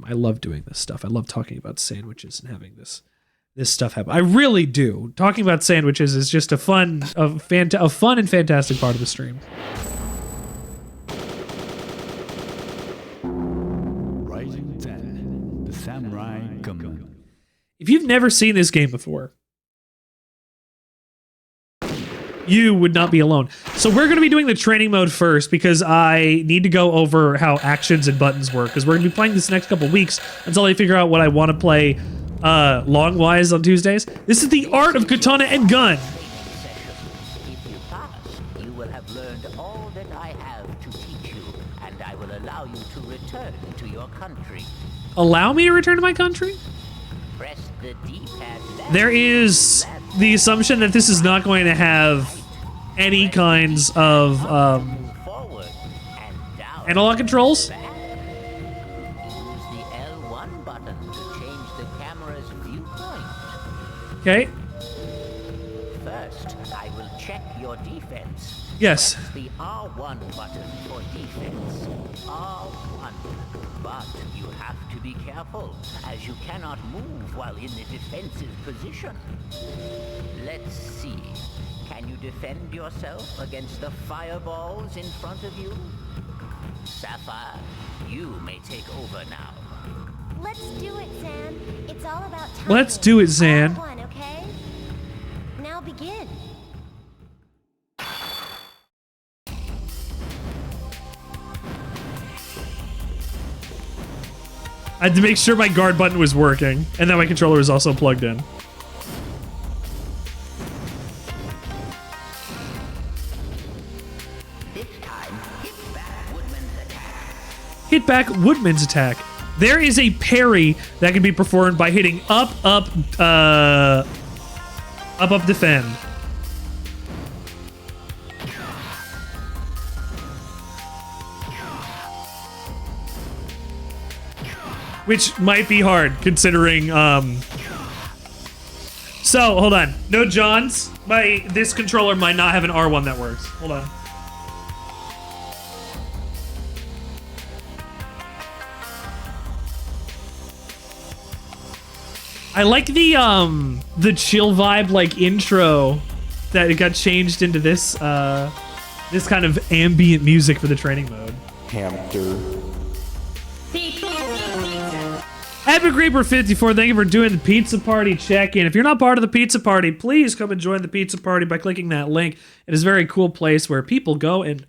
I love doing this stuff. I love talking about sandwiches and having this stuff happen. I really do. Talking about sandwiches is just a fun and fantastic part of the stream. Rising 10, the Samurai Gunman. If you've never seen this game before, you would not be alone. So we're going to be doing the training mode first because I need to go over how actions and buttons work because we're going to be playing this next couple weeks until I figure out what I want to play long-wise on Tuesdays. This is the art of katana and gun. If you pass, you will have learned all that I have to teach you, and I will allow you to return to your country. Allow me to return to my country? Press the D-pad. There is the assumption that this is not going to have any kinds of Forward and down. analog controls. Use the L1 button to change the camera's viewpoint. Okay. First, I will check your defense. Yes. Press the R1 button for defense. R1. But you have to be careful, as you cannot move while in the defensive position. Let's see. Can you defend yourself against the fireballs in front of you? Sapphire, you may take over now. Let's do it, Zan. It's all about timing. Let's do it, Zan. One, okay? Now begin. I had to make sure my guard button was working and that my controller was also plugged in. This time, hit back Woodman's attack. Hit back Woodman's attack. There is a parry that can be performed by hitting up, defend. Which might be hard, considering, So, hold on. No Johns. This controller might not have an R1 that works. Hold on. I like the chill vibe, like, intro that it got changed into this, this kind of ambient music for the training mode. Hamster. Epic Reaper 54, thank you for doing the pizza party check-in. If you're not part of the pizza party, please come and join the pizza party by clicking that link. It is a very cool place where people go and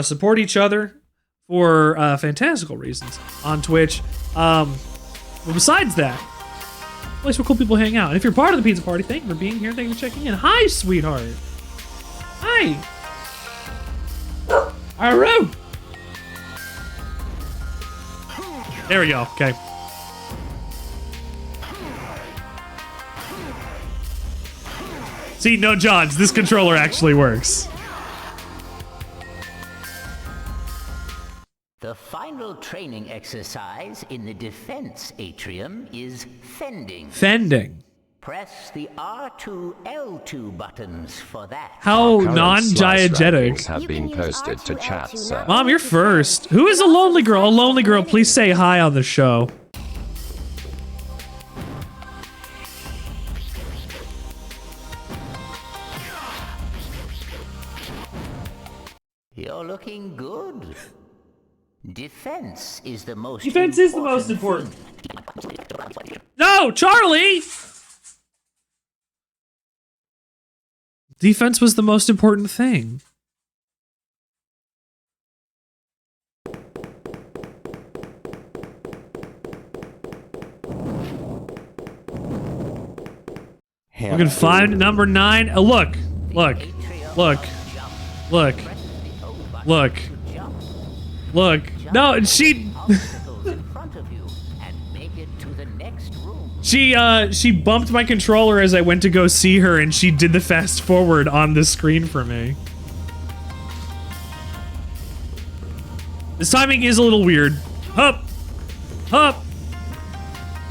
support each other for fantastical reasons on Twitch. But besides that, a place where cool people hang out. And if you're part of the pizza party, thank you for being here. Thank you for checking in. Hi, sweetheart. Hi. Aroo. There we go. Okay. See, no Johns. This controller actually works. The final training exercise in the defense atrium is fending. Fending. Press the R2, L2 buttons for that. How Current non-diegetic. slice have You been can use posted to R2, chat, L2, sir. not Mom, you're first. Who is a lonely girl? A lonely girl, please say hi on the show. You're looking good. Defense is the most Defense is the most important. No, Charlie! Defense was the most important thing. Hamster. We can find number 9. Look. Look. Look. Look. Look. Look. No, she... She bumped my controller as I went to go see her, and she did the fast forward on the screen for me. This timing is a little weird. Hup! Hup!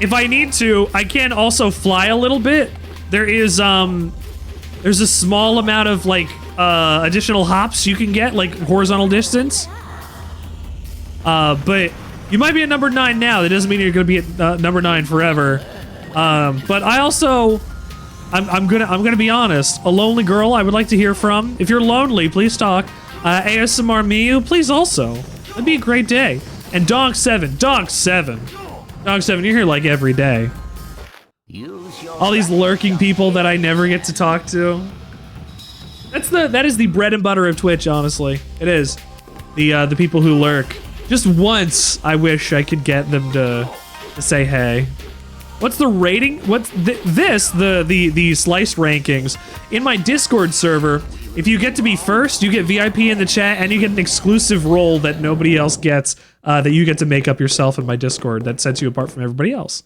If I need to, I can also fly a little bit. There is, there's a small amount of, like, additional hops you can get, like, horizontal distance. But You might be at number 9 now. That doesn't mean you're gonna be at number 9 forever. But I also, I'm gonna be honest. A lonely girl I would like to hear from. If you're lonely, please talk. ASMR Miyu, please also. That'd be a great day. And Dog7, Dog7, you're here like every day. All these lurking people that I never get to talk to. That is the bread and butter of Twitch, honestly. It is. The people who lurk. Just once, I wish I could get them to say hey. What's the rating? What's the sliced rankings in my Discord server? If you get to be first, you get VIP in the chat, and you get an exclusive role that nobody else gets. That you get to make up yourself in my Discord. That sets you apart from everybody else.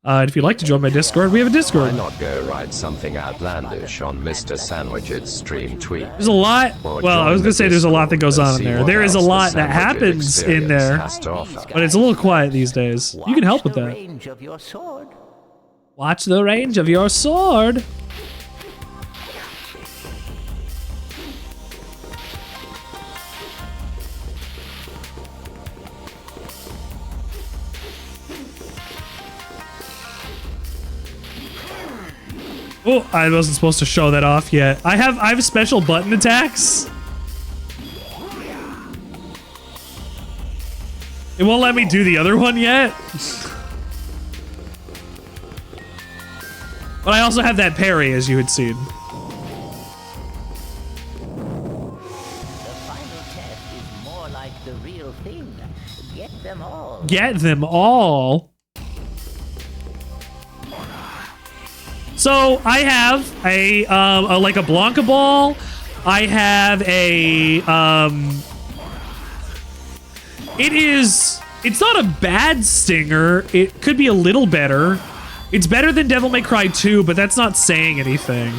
If you'd like to join my Discord, we have a Discord. Why not go write something outlandish on Mr. Sandwichard's stream tweet? There's a lot. Well, I was gonna say there's a lot that goes on in there. There is a lot that happens in there, but it's a little quiet these days. You can help with that. Watch the range of your sword. Oh, I wasn't supposed to show that off yet. I have special button attacks. It won't let me do the other one yet. But I also have that parry, as you had seen. The final test is more like the real thing. Get them all. Get them all. So I have a like a Blanca ball. I have a it's not a bad stinger. It could be a little better. It's better than Devil May Cry 2, but that's not saying anything.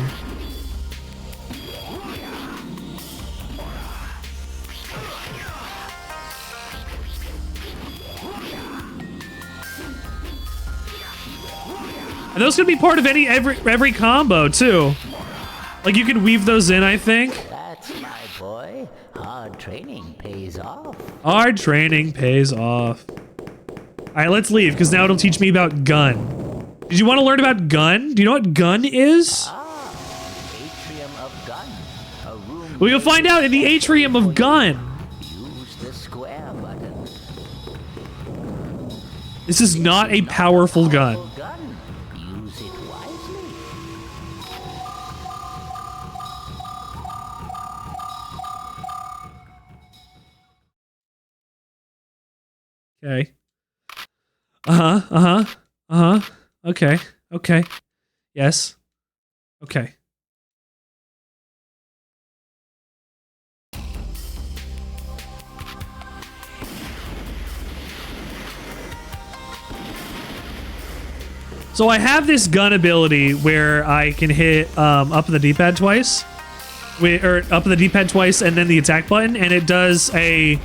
And those could be part of every combo too. Like you could weave those in, I think. That's my boy. Hard training pays off. Hard training pays off. All right, let's leave because now it'll teach me about gun. Did you want to learn about gun? Do you know what gun is? Atrium of gun. A room. We'll find out in the atrium of gun. Use the square button. This is not a powerful gun. Use it wisely. Okay. Okay. Okay. Yes. Okay. So I have this gun ability where I can hit up in the D-pad twice. Or up in the D-pad twice and then the attack button, and it does a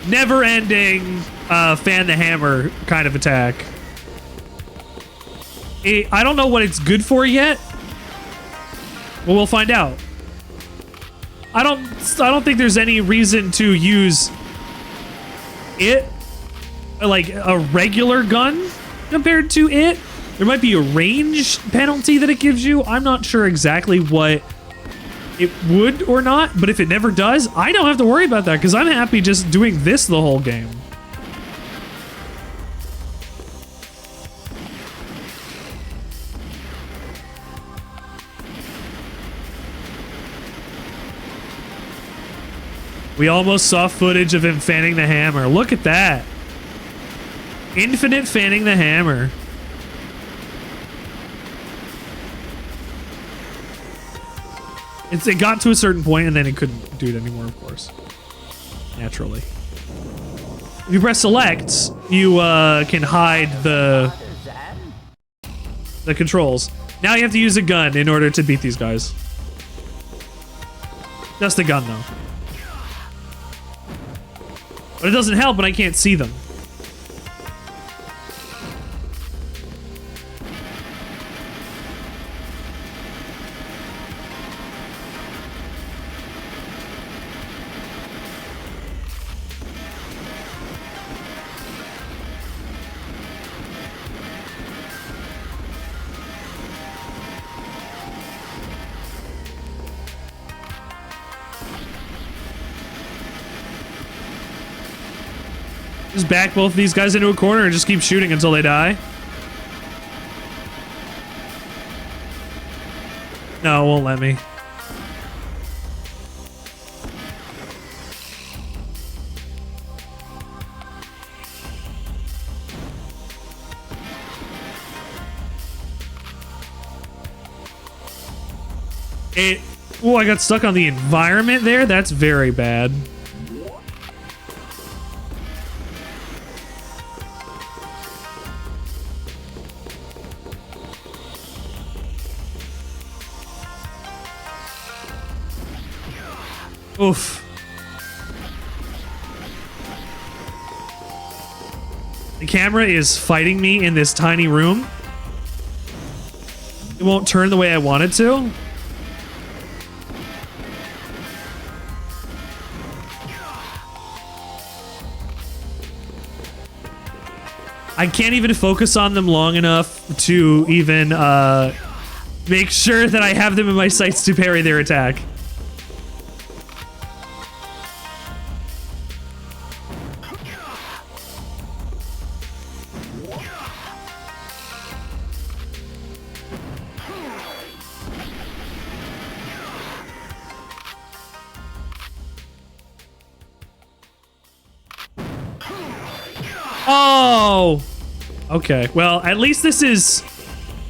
never-ending fan the hammer kind of attack. I don't know what it's good for yet. Well, we'll find out. I don't think there's any reason to use it like a regular gun compared to it. There might be a range penalty that it gives you. I'm not sure exactly what it would or not, but if it never does, I don't have to worry about that because I'm happy just doing this the whole game. We almost saw footage of him fanning the hammer. Look at that. Infinite fanning the hammer. It got to a certain point and then it couldn't do it anymore, of course. Naturally. If you press select, you can hide the controls. Now you have to use a gun in order to beat these guys. Just a gun, though. But it doesn't help when I can't see them. Just back both of these guys into a corner and just keep shooting until they die. No, it won't let me. Oh, I got stuck on the environment there? That's very bad. Oof. The camera is fighting me in this tiny room. It won't turn the way I want it to. I can't even focus on them long enough to even make sure that I have them in my sights to parry their attack. Oh! Okay, well, at least this is,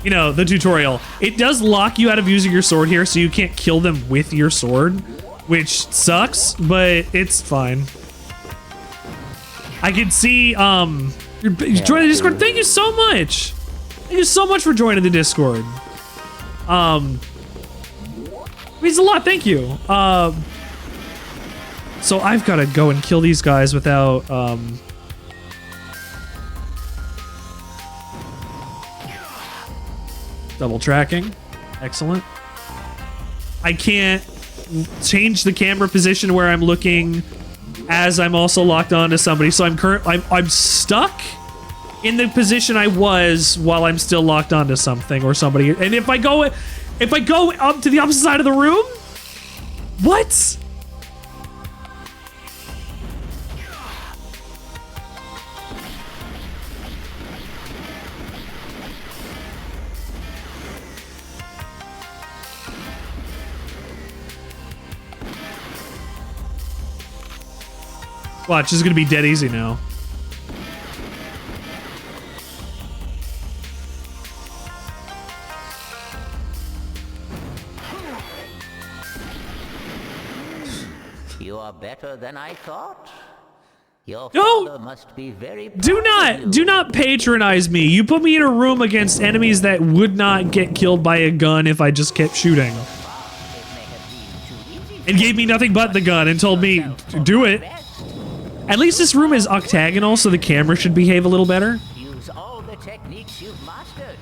you know, the tutorial. It does lock you out of using your sword here, so you can't kill them with your sword, which sucks, but it's fine. I can see, join the Discord. Thank you so much! Thank you so much for joining the Discord. Means a lot, thank you. So I've got to go and kill these guys without, double tracking. Excellent. I can't change the camera position where I'm looking as I'm also locked onto somebody, so I'm stuck in the position I was while I'm still locked onto something or somebody. And if I go up to the opposite side of the room, what? Watch, this is gonna be dead easy now. You are better than I thought. Your No! father must be very proud Do of you. not patronize me. You put me in a room against enemies that would not get killed by a gun if I just kept shooting. It may have been too easy And gave me nothing but the gun and told me, do it. At least this room is octagonal, so the camera should behave a little better. Use all the techniques you've mastered.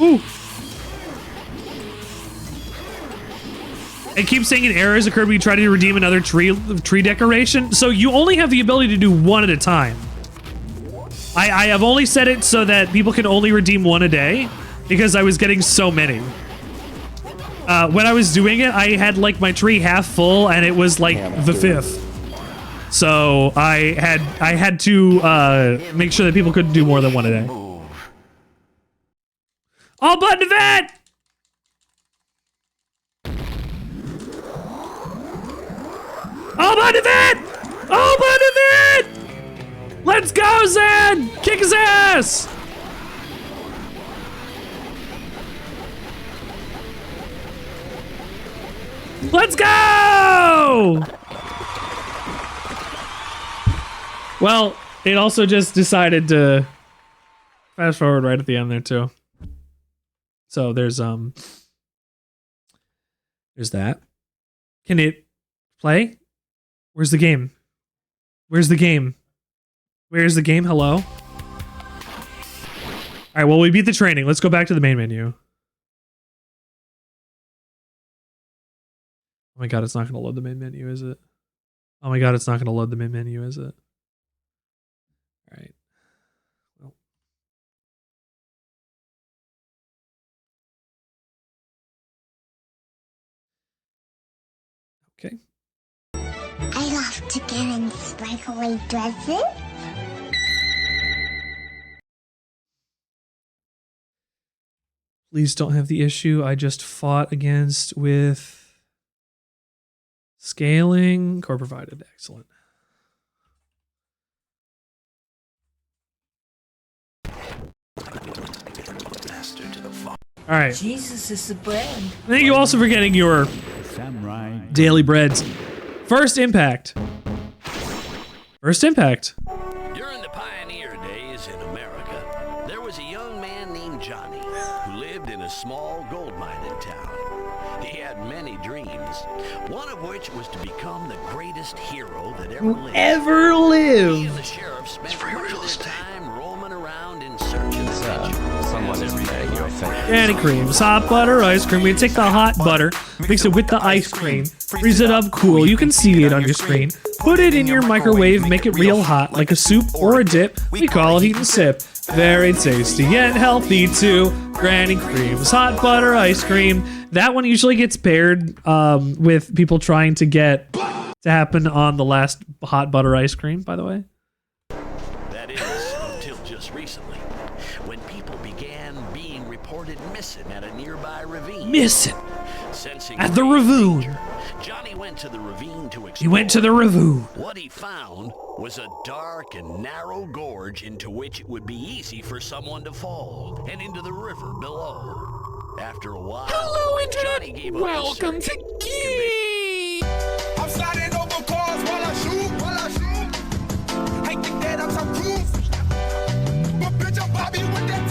Ooh. It keeps saying an error has occurred when you try to redeem another tree decoration. So you only have the ability to do one at a time. I have only set it so that people can only redeem one a day because I was getting so many. When I was doing it, I had like my tree half full and it was like the fifth. So I had to make sure that people couldn't do more than one a day. All button event! All button event! All button event! Let's go, Zan! Kick his ass! Let's go! Well, it also just decided to fast forward right at the end there too. So there's that. Can it play? Where's the game? Where's the game? Where's the game? Hello? right, well, we beat the training. Let's go back to the main menu. Oh my god, it's not going to load the main menu, is it? Oh my god, it's not going to load the main menu, is it? All right. Well. Okay. I love to get in sparkly dresses. Please don't have the issue I just fought against with scaling. Core provided. Excellent. All right. Jesus is the brand. Thank you also for getting your Samurai daily breads. First impact. First impact. During the pioneer days in America, there was a young man named Johnny who lived in a small gold mine in town. He had many dreams, one of which was to become the greatest hero that ever lived. Ever He live. and the sheriff spent much of their time roaming around in search of adventure. Someone is paying your thing. Granny creams, hot butter, ice cream. We take the hot butter, mix it with the ice cream, freeze it up cool. You can see it on your screen. Put it in your microwave, make it real hot, like a soup or a dip. We call it heat and sip. Very tasty and healthy too. Granny creams, hot butter, ice cream. That one usually gets paired with people trying to get to happen on the last hot butter ice cream, by the way. That is, until just recently, when people began being reported missing at a nearby ravine. Missing Sensing at the great ravine. danger, Johnny went to the ravine to explore. He went to the ravine. What he found was a dark and narrow gorge into which it would be easy for someone to fall, and into the river below. After a while, Johnny gave up. Welcome to I'm sliding over cars while I shoot. I think that I'm some proof. But bitch, I'm Bobby with that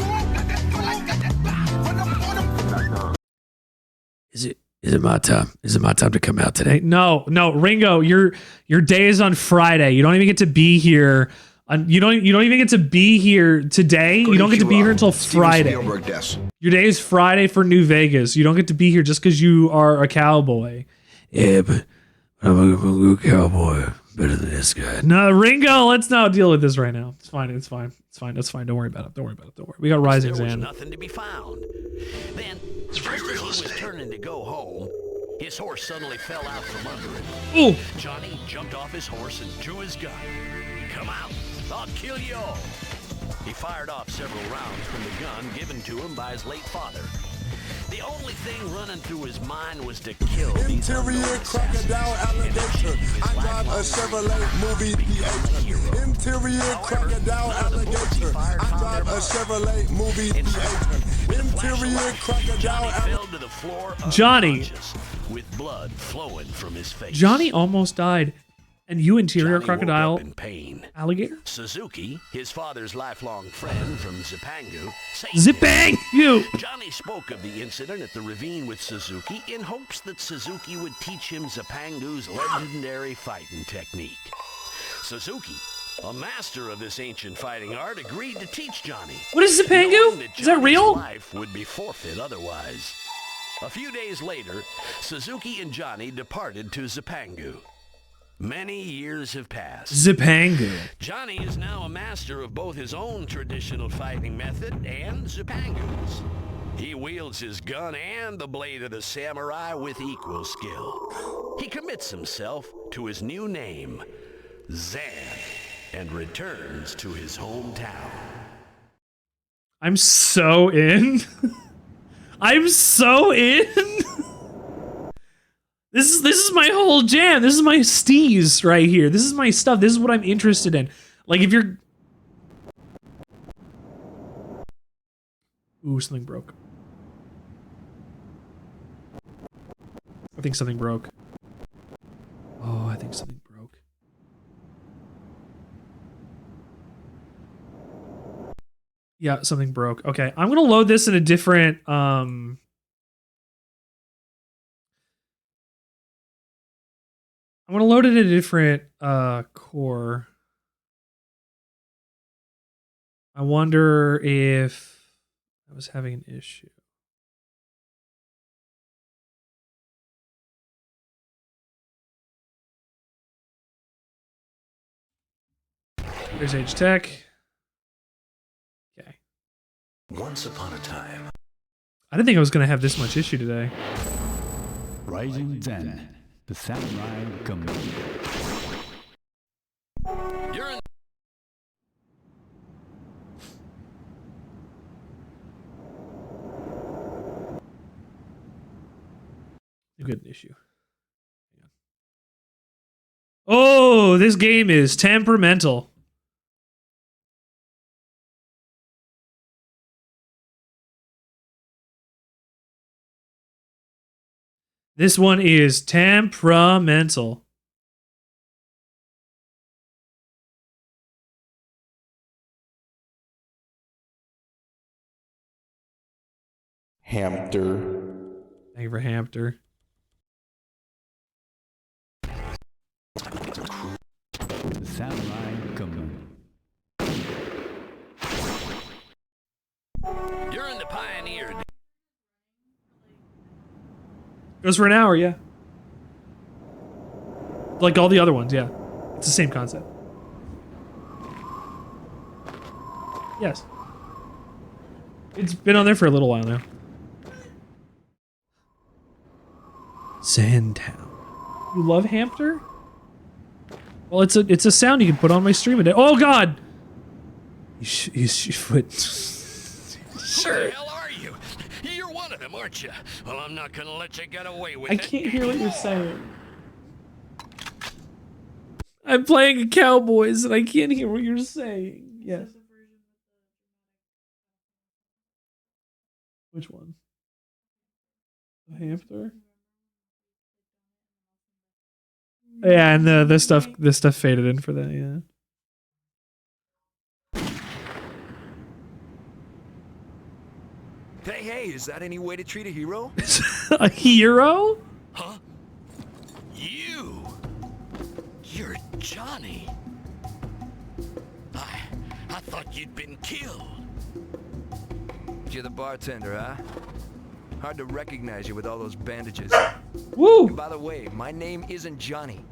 Is it my time? Is it my time to come out today? No, Ringo, your day is on Friday. You don't even get to be here. You don't even get to be here today. You don't get to be here until Friday. Your day is Friday for New Vegas. You don't get to be here just because you are a cowboy. Yeah, but I'm a good cowboy. Better than this guy. No, Ringo, let's not deal with this right now. It's fine. Don't worry about it. We got Rising There was Zan. nothing to be found. Then, just as he was turning to go home, his horse suddenly fell out from under him. Ooh. Johnny jumped off his horse and drew his gun. Come out, I'll kill you all. He fired off several rounds from the gun given to him by his late father. The only thing running through his mind was to kill these Interior crocodile alligator. I drive a Chevrolet movie theater. Interior crocodile alligator. I drive a Chevrolet movie theater. Interior crocodile fell to the floor Johnny. unconscious, with blood flowing from his face. Johnny almost died. And you interior Johnny woke crocodile up in pain. alligator? Suzuki, his father's lifelong friend from Zipangu, saved Zipang! You! him. Johnny spoke of the incident at the ravine with Suzuki in hopes that Suzuki would teach him Zipangu's legendary fighting technique. Suzuki, a master of this ancient fighting art, agreed to teach Johnny. What is knowing Zipangu? that Is that Johnny's real? life would be forfeit otherwise. A few days later, Suzuki and Johnny departed to Zipangu. Many years have passed. Zipangu. Johnny is now a master of both his own traditional fighting method and Zipangu's. He wields his gun and the blade of the samurai with equal skill. He commits himself to his new name, Zan, and returns to his hometown. I'm so in. I'm so in. This is my whole jam. This is my steez right here. This is my stuff. This is what I'm interested in. Like if you're... Ooh, something broke. I think something broke. Oh, I think something broke. Yeah, something broke. Okay, I'm gonna load this in a different I'm gonna load it in a different core. I wonder if I was having an issue. Here's H Tech. Okay. Once upon a time. I didn't think I was going to have this much issue today. Rising Zen, the Samurai Gunman. You're in. You get an issue. Oh, this game is temperamental. This one is temperamental. Hamster. Thank you for Hamster. The Samurai Gunman. You're in the Pioneer. Goes for an hour, yeah. Like all the other ones, yeah. It's the same concept. Yes. It's been on there for a little while now. Sandtown. You love Hamster? Well, it's a sound you can put on my stream today. Oh God! He's Who the hell are you? You're one of them, aren't you? Well, I'm not gonna let you get away with I it. can't hear what you're saying. I'm playing a Cowboys and I can't hear what you're saying. Yes. Which one? The Hamster? Yeah, and the stuff faded in for that, yeah. Hey, is that any way to treat a hero? A hero? Huh? You're Johnny. I thought you'd been killed. You're the bartender, huh? Hard to recognize you with all those bandages. Woo! And by the way, my name isn't Johnny.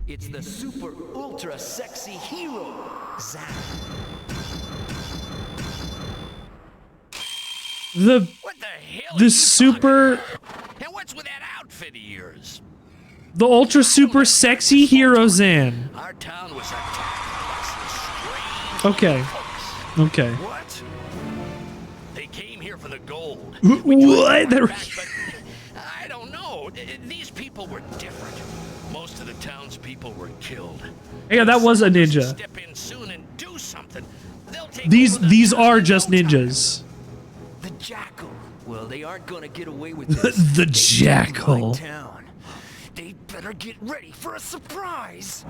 It's the super ultra sexy hero, Zach. What the hell? The super, And what's with that outfit of yours? the ultra super sexy hero Zan. Our town was attacked by some strange Okay. folks. Okay. What? They came here for the gold. What? But I don't know. These people were different. Most of the townspeople were killed. Yeah, that was a ninja. Step in soon and do something. They'll take These over the these town are in just no time. ninjas. The Jackal. Well, they aren't gonna get away with this. The They Jackal. take my town. They better get ready for a surprise.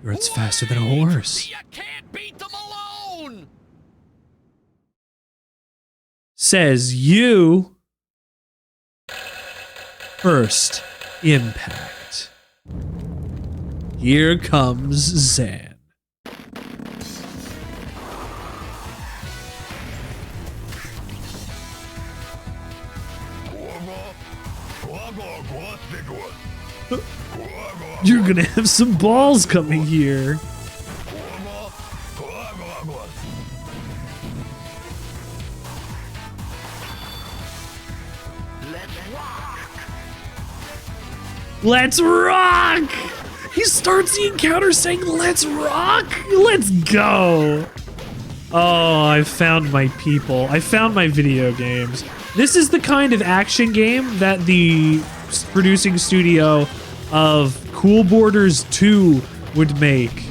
It's faster than a horse. You can't beat them alone. Says you. First impact. Here comes Zan. You're gonna have some balls coming here. Let's rock! He starts the encounter saying, "Let's rock! Let's go!" Oh, I found my people. I found my video games. This is the kind of action game that the producing studio of Cool Borders 2 would make.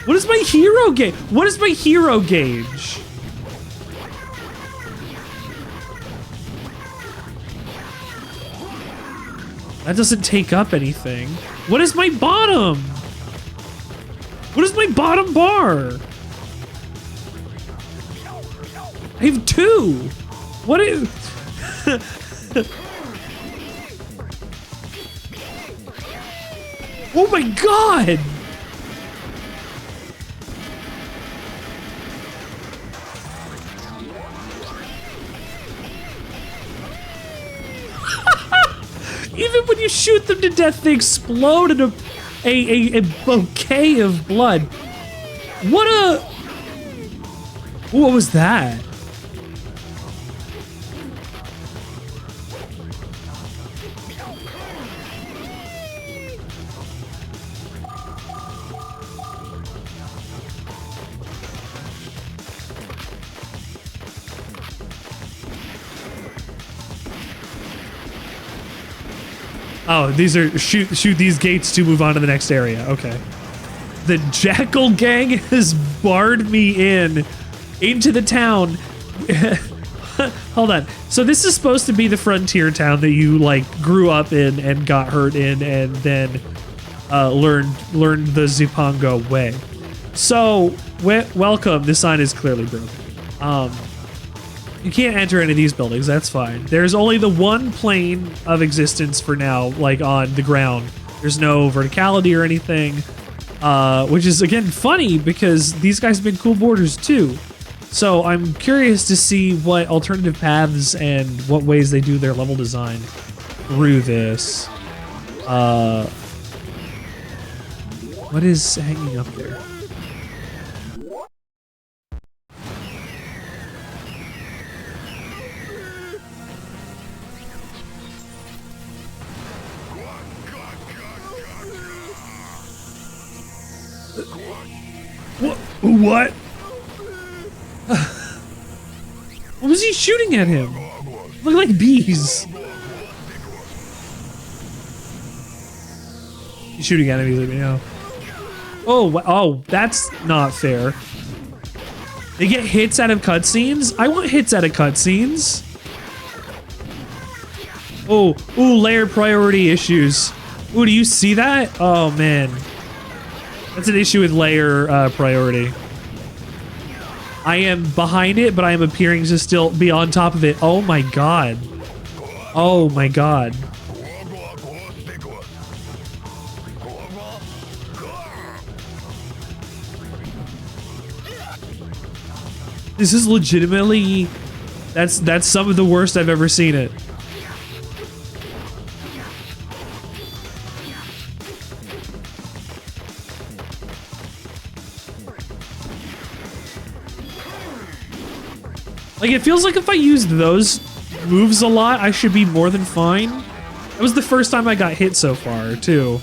What is my hero gauge? What is my hero gauge? That doesn't take up anything. What is my bottom? What is my bottom bar? I have 2. What is... Oh my god! Even when you shoot them to death, they explode in a bouquet of blood. What was that? Oh, these are shoot these gates to move on to the next area. Okay. The Jackal Gang has barred me into the town. Hold on. So this is supposed to be the frontier town that you like grew up in and got hurt in, and then learned the Zipango way. So welcome. This sign is clearly broken. You can't enter any of these buildings. That's fine. There's only the one plane of existence for now, like on the ground. There's no verticality or anything, which is again funny because these guys have been cool borders too. So I'm curious to see what alternative paths and what ways they do their level design through this. What is hanging up there? What? What was he shooting at him? Look like bees. He's shooting at him. He's like, you know. Oh, that's not fair. They get hits out of cutscenes. I want hits out of cutscenes. Oh, layered priority issues. Ooh, do you see that? Oh man. That's an issue with layer priority. I am behind it, but I am appearing to still be on top of it. Oh my god. Oh my god. This is legitimately... That's some of the worst I've ever seen it. Like, it feels like if I used those moves a lot, I should be more than fine. That was the first time I got hit so far, too.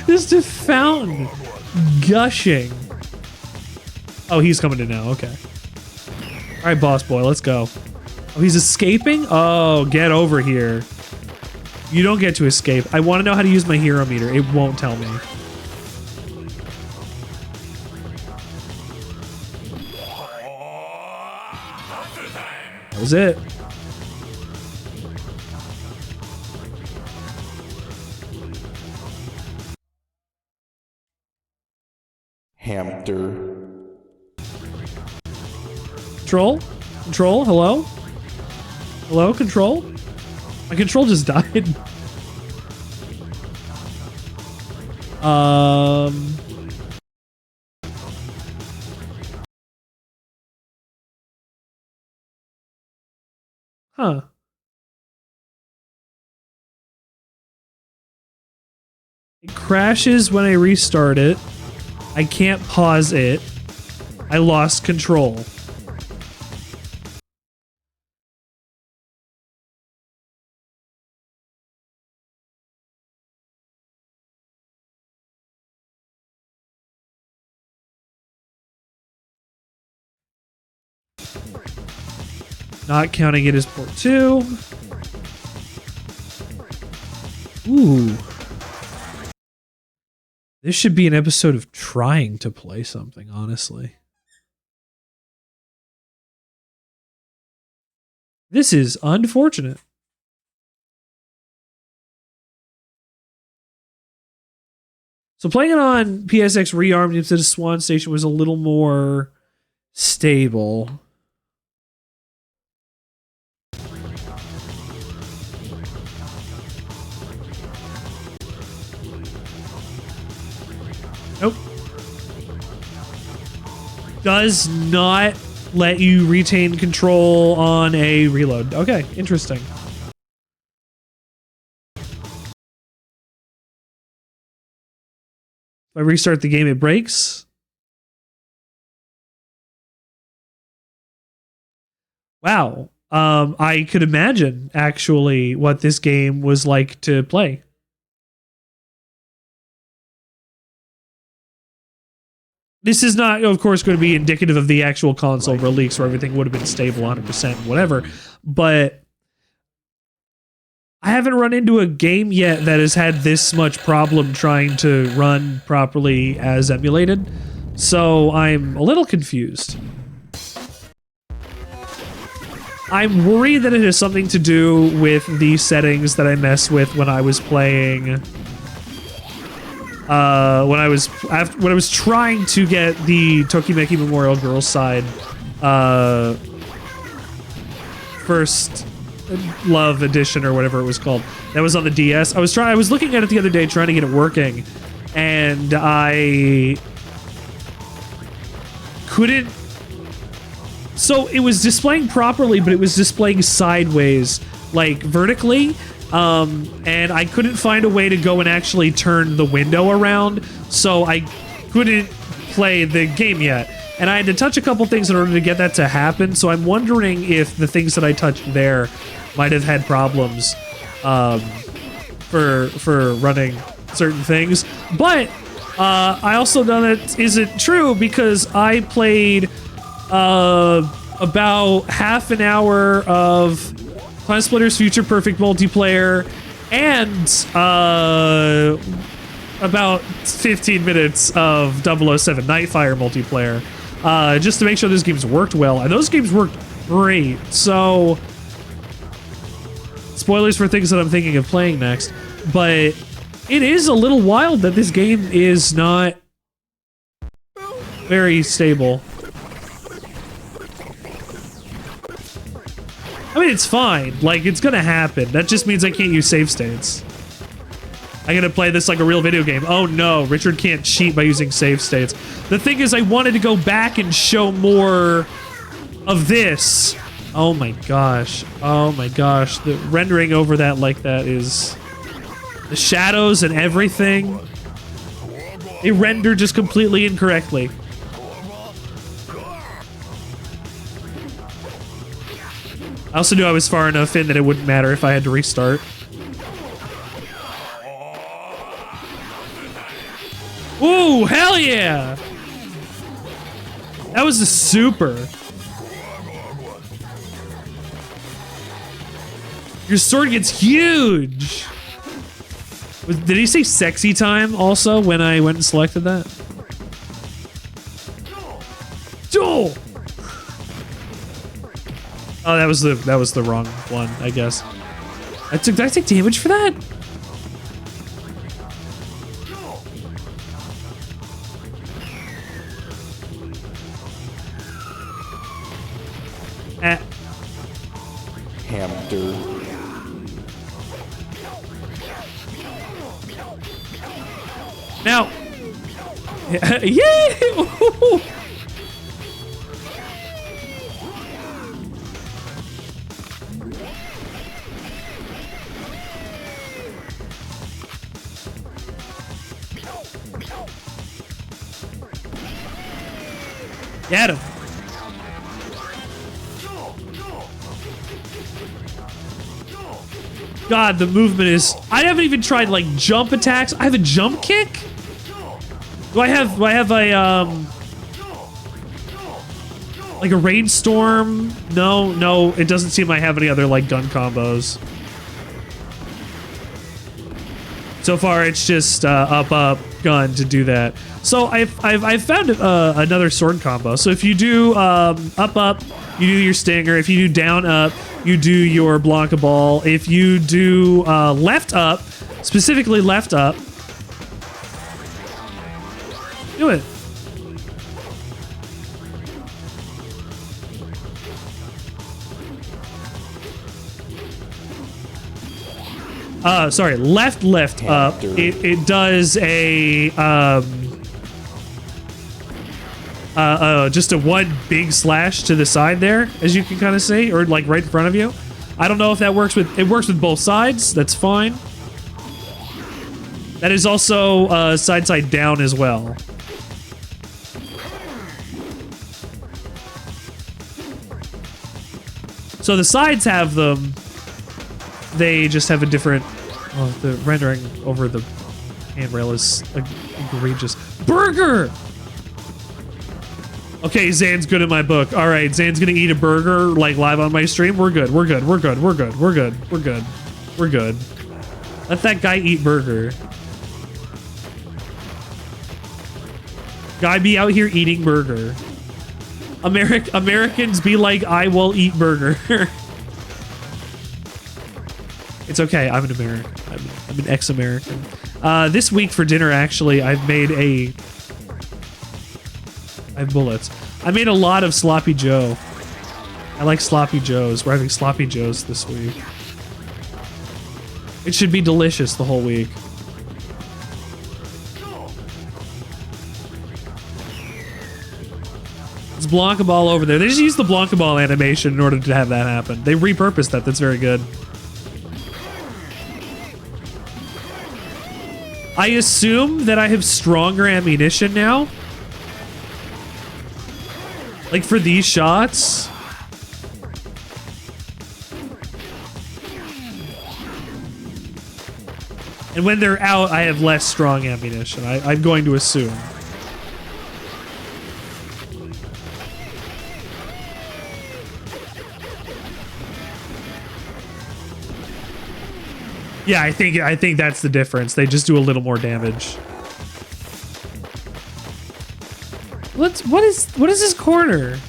Just a fountain gushing. Oh, he's coming in now. Okay. All right, boss boy, let's go. Oh, he's escaping? Oh, get over here. You don't get to escape. I want to know how to use my hero meter. It won't tell me. That was it. Hamster. Control? Control? Hello? Hello? Control? My control just died. Huh. It crashes when I restart it. I can't pause it. I lost control. Not counting it as port 2. Ooh. This should be an episode of trying to play something, honestly. This is unfortunate. So playing it on PSX Rearmed instead of Swan Station was a little more stable. Nope. Does not let you retain control on a reload. Okay, interesting. If I restart the game, it breaks. Wow. I could imagine actually what this game was like to play. This is not, of course, going to be indicative of the actual console release where everything would have been stable 100%, whatever. But I haven't run into a game yet that has had this much problem trying to run properly as emulated. So I'm a little confused. I'm worried that it has something to do with the settings that I messed with when I was playing. When I was trying to get the Tokimeki Memorial Girls side, first Love edition or whatever it was called, that was on the DS. I was looking at it the other day trying to get it working, and I couldn't. So it was displaying properly, but it was displaying sideways, like vertically. And I couldn't find a way to go and actually turn the window around, so I couldn't play the game yet. And I had to touch a couple things in order to get that to happen, so I'm wondering if the things that I touched there might have had problems for running certain things. But I also know that isn't true because I played about half an hour of Time Splitter's Future Perfect multiplayer and about 15 minutes of 007 Nightfire multiplayer, just to make sure those games worked well, and those games worked great. So, spoilers for things that I'm thinking of playing next, but it is a little wild that this game is not very stable. I mean, it's fine. Like, it's gonna happen. That just means I can't use save states. I gotta play this like a real video game. Oh no, Richard can't cheat by using save states. The thing is, I wanted to go back and show more of this. Oh my gosh. Oh my gosh. The rendering over that like that is... The shadows and everything. They render just completely incorrectly. I also knew I was far enough in that it wouldn't matter if I had to restart. Ooh, hell yeah! That was a super. Your sword gets huge! Did he say sexy time also when I went and selected that? Oh! Oh, that was the wrong one, I guess. Did I take damage for that? Hamster. Now, yeah. Get him. God, the movement is... I haven't even tried, like, jump attacks. I have a jump kick? Do I have a, like a rainstorm? No, it doesn't seem I have any other, like, gun combos. So far, it's just up, gun to do that. So I've found another sword combo. So if you do up, you do your stinger. If you do down, up, you do your Blanca ball. If you do left up, specifically left up, do it. Sorry, left, up. It does a just a one big slash to the side there, as you can kind of see, or like right in front of you. I don't know if that works with, it works with both sides. That's fine. That is also side down as well. So the sides have them. They just have a different. Oh, the rendering over the handrail is egregious. Burger. Okay, Zan's good in my book. All right, Zan's gonna eat a burger like live on my stream. We're good. We're good. We're good. We're good. We're good. We're good. We're good. Let that guy eat burger. Guy be out here eating burger. Americans be like, I will eat burger. It's okay. I'm an American. I'm an ex-American. This week for dinner, actually, I've made a. I have bullets. I made a lot of sloppy Joe. I like sloppy Joes. We're having sloppy Joes this week. It should be delicious the whole week. It's Blanca Ball over there. They just used the Blanca Ball animation in order to have that happen. They repurposed that. That's very good. I assume that I have stronger ammunition now. Like for these shots. And when they're out, I have less strong ammunition. I'm going to assume. Yeah, I think that's the difference. They just do a little more damage. What is this corner?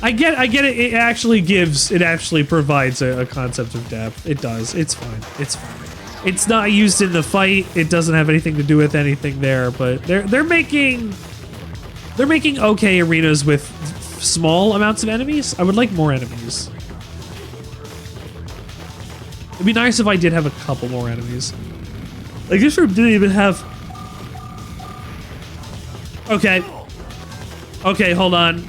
I get it. It actually provides a concept of depth. It does. It's fine. It's fine. It's not used in the fight. It doesn't have anything to do with anything there, but they're making okay arenas with small amounts of enemies. I would like more enemies. It'd be nice if I did have a couple more enemies. Like this room didn't even have. Okay. Okay, hold on.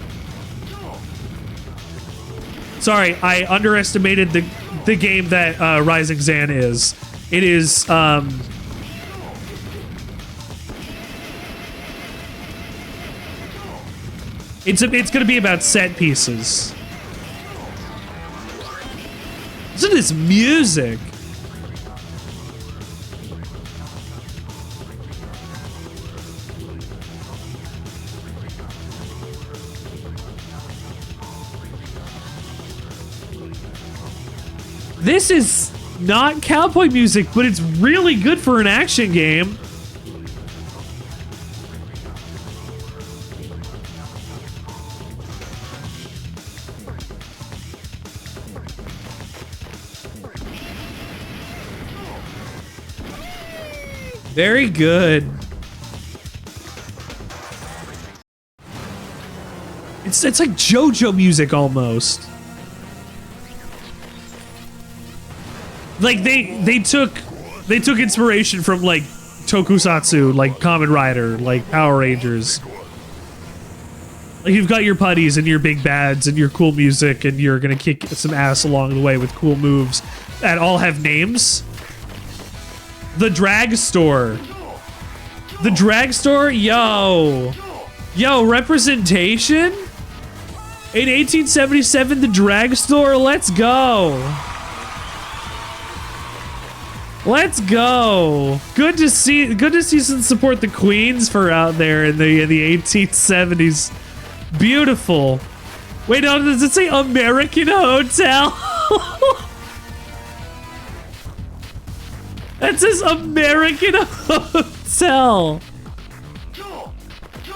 Sorry, I underestimated the game that Rising Zan is. It is it's gonna be about set pieces. Listen to this music. This is not cowboy music, but it's really good for an action game. Very good. It's like JoJo music almost. Like they took inspiration from like tokusatsu, like Kamen Rider, like Power Rangers. Like you've got your putties and your big bads and your cool music, and you're gonna kick some ass along the way with cool moves that all have names. The drag store. The drag store? Yo, representation? In 1877, the drag store? Let's go. Let's go. Good to see some support the queens for out there in the 1870s. Beautiful. Wait, no, does it say American Hotel? That says American Hotel.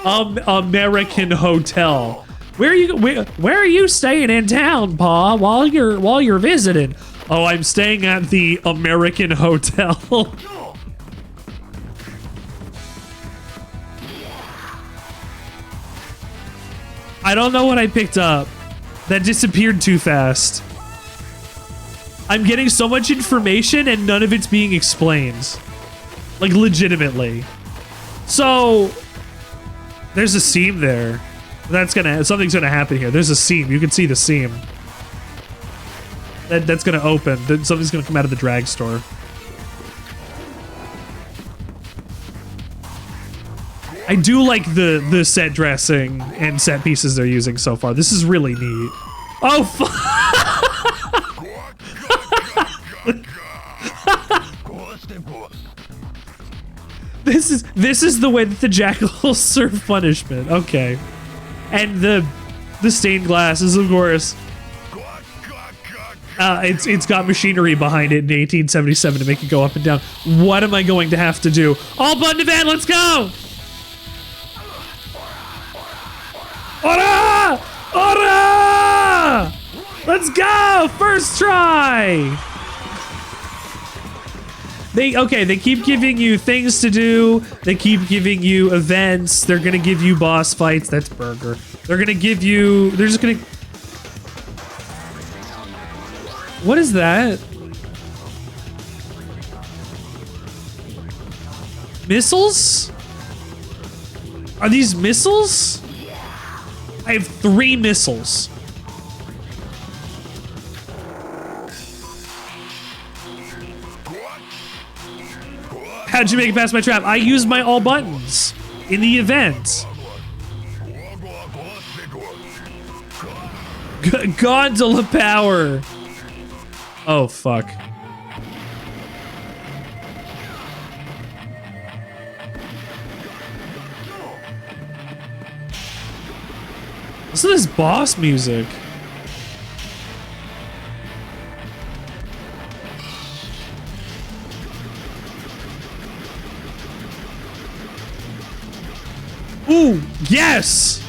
American Hotel. Where are you staying in town, Pa? While you're visiting? Oh, I'm staying at the American Hotel. I don't know what I picked up. That disappeared too fast. I'm getting so much information and none of it's being explained. Like, legitimately. So, there's a seam there. Something's gonna happen here. There's a seam. You can see the seam. That's gonna open. Something's gonna come out of the drag store. I do like the set dressing and set pieces they're using so far. This is really neat. Oh, fuck! This is the way that the jackals serve punishment. Okay. And the stained glass is, of course, it's got machinery behind it in 1877 to make it go up and down. What am I going to have to do? All button event, let's go! Ora! Ora! Let's go! First try! They keep giving you things to do. They keep giving you events. They're gonna give you boss fights. That's Burger. They're just gonna... What is that? Missiles? Are these missiles? I have 3 missiles. How'd you make it past my trap? I used my all buttons in the event. Gondola power. Oh, fuck. Listen to this boss music. Ooh, yes!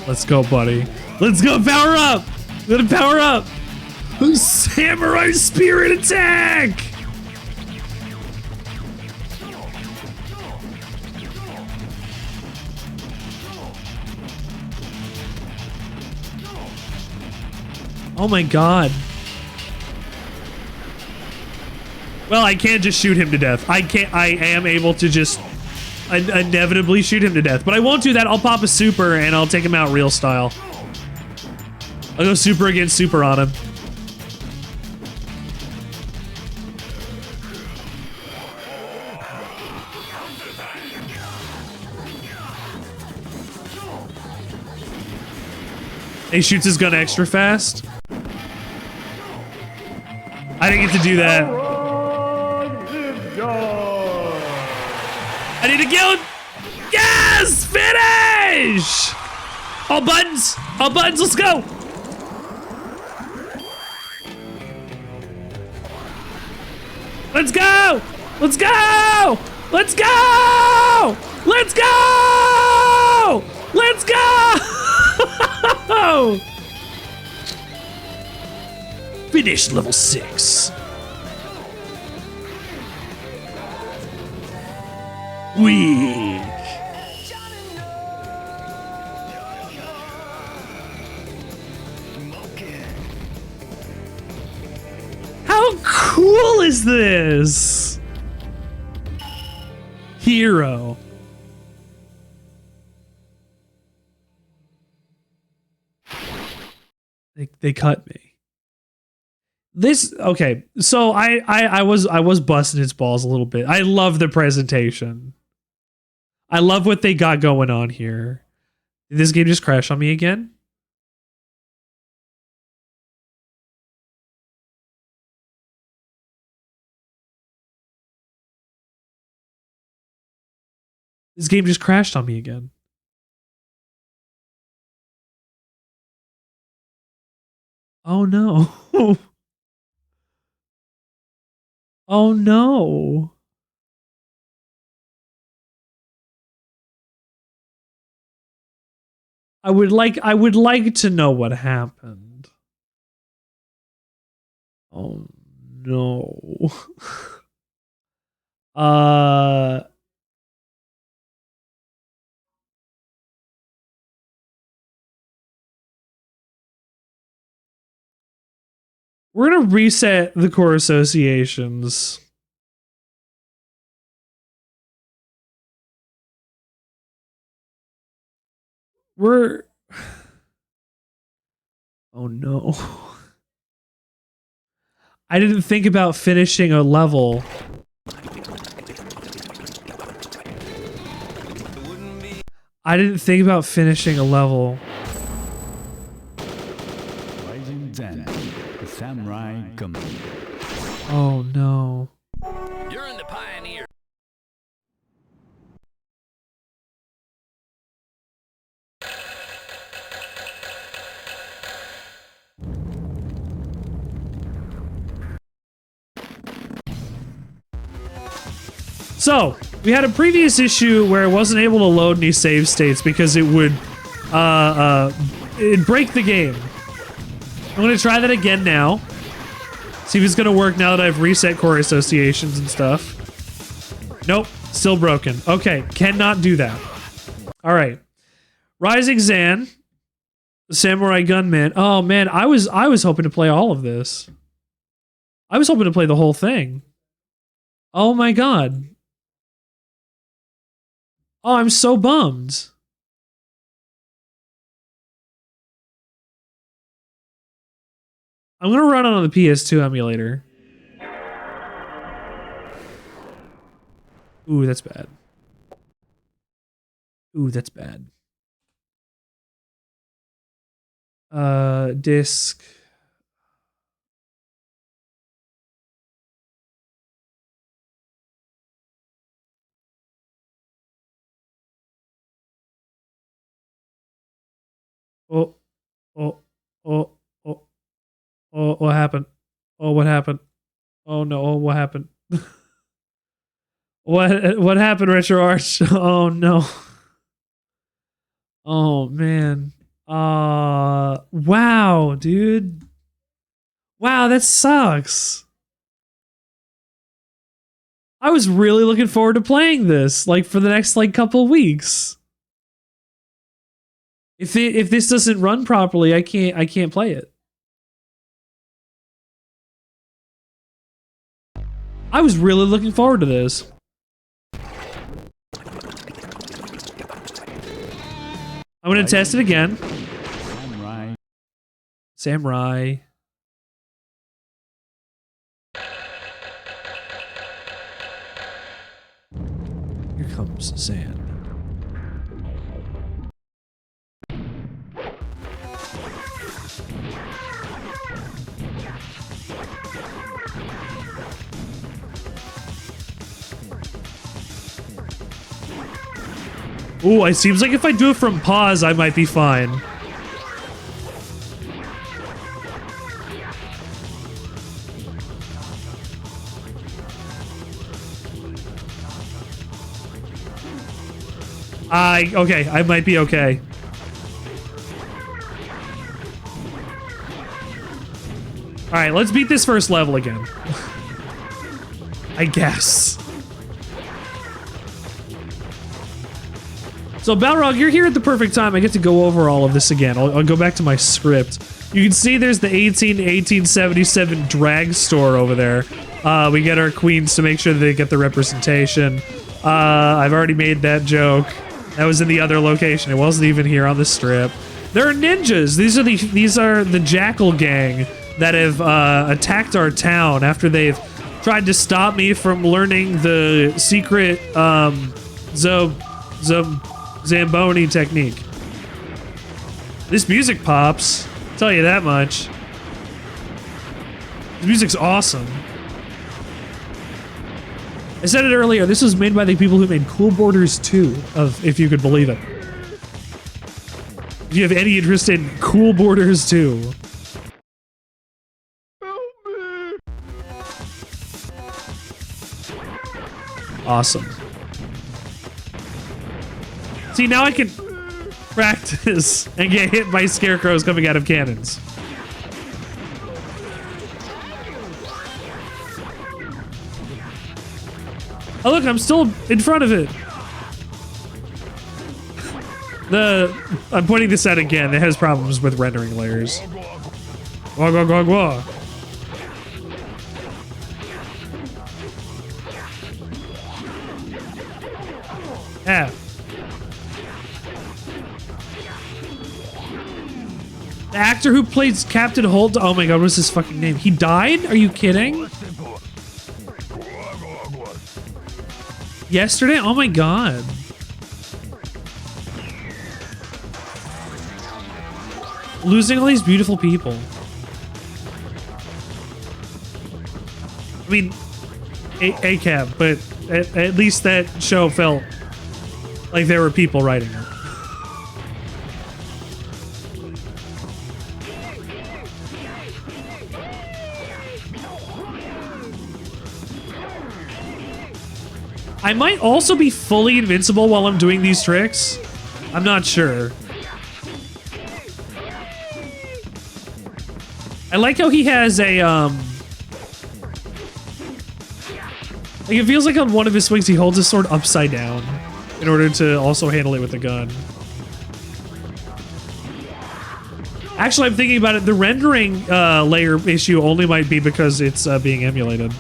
Let's go, buddy. Let's go, power up! Let him power up! Samurai Spirit attack! Oh my god. Well, I can't just shoot him to death. I am able to just inevitably shoot him to death. But I won't do that. I'll pop a super and I'll take him out real style. I'll go super against super on him. He shoots his gun extra fast. I didn't get to do that. I need to kill him. Yes! Finish! All buttons! All buttons, let's go! Let's go! Let's go! Let's go! Let's go! Let's go! Finish level 6. Weak. How cool is this? Hero. They cut me. This okay, so I was busting its balls a little bit. I love the presentation. I love what they got going on here. Did this game just crash on me again? This game just crashed on me again. Oh no. Oh no. I would like to know what happened. Oh no. We're gonna reset the core associations. We're... Oh no. I didn't think about finishing a level. I didn't think about finishing a level. Rising Zen, the samurai Gunman. Oh no. You're in the Pioneer. So, we had a previous issue where it wasn't able to load any save states because it would, it'd break the game. I'm gonna try that again now. See if it's gonna work now that I've reset core associations and stuff. Nope, still broken. Okay, cannot do that. Alright. Rising Zan. The Samurai Gunman. Oh man, I was hoping to play all of this. I was hoping to play the whole thing. Oh my god. Oh, I'm so bummed. I'm gonna run it on the PS2 emulator. Ooh, that's bad. Ooh, that's bad. Disc. Oh, oh, oh, oh, oh, what happened? Oh, what happened? Oh no, oh, what happened? What happened, Retro Arch? Oh no. Oh man. Wow, dude. Wow, that sucks. I was really looking forward to playing this, like, for the next, like, couple weeks. If this doesn't run properly, I can't play it. I was really looking forward to this. I'm gonna test it again. Samurai. Here comes Zan. Ooh, it seems like if I do it from pause, I might be fine. Okay, I might be okay. Alright, let's beat this first level again. I guess. So, Balrog, you're here at the perfect time. I get to go over all of this again. I'll go back to my script. You can see there's the 1877 drag store over there. We get our queens to make sure that they get the representation. I've already made that joke. That was in the other location. It wasn't even here on the strip. There are ninjas. These are the Jackal gang that have attacked our town after they've tried to stop me from learning the secret Zamboni technique. This music pops. I'll tell you that much. This music's awesome. I said it earlier, this was made by the people who made Cool Borders 2, if you could believe it. If you have any interest in Cool Borders 2. Awesome. See, now I can practice and get hit by scarecrows coming out of cannons. Oh look, I'm still in front of it. I'm pointing this out again. It has problems with rendering layers. Wah, wah, wah, wah. Yeah. The actor who plays Captain Holt. Oh my god, what's his fucking name? He died? Are you kidding? Yesterday? Oh my god. Losing all these beautiful people. I mean, A-cab, but at least that show felt like there were people writing it. I might also be fully invincible while I'm doing these tricks. I'm not sure. I like how he has a, like it feels like on one of his swings he holds his sword upside down in order to also handle it with the gun. Actually, I'm thinking about it. The rendering layer issue only might be because it's being emulated.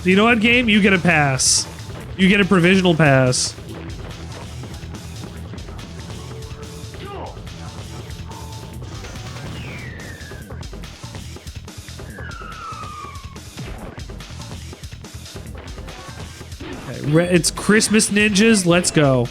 So you know what, game? You get a pass. You get a provisional pass. Okay, it's Christmas ninjas. Let's go.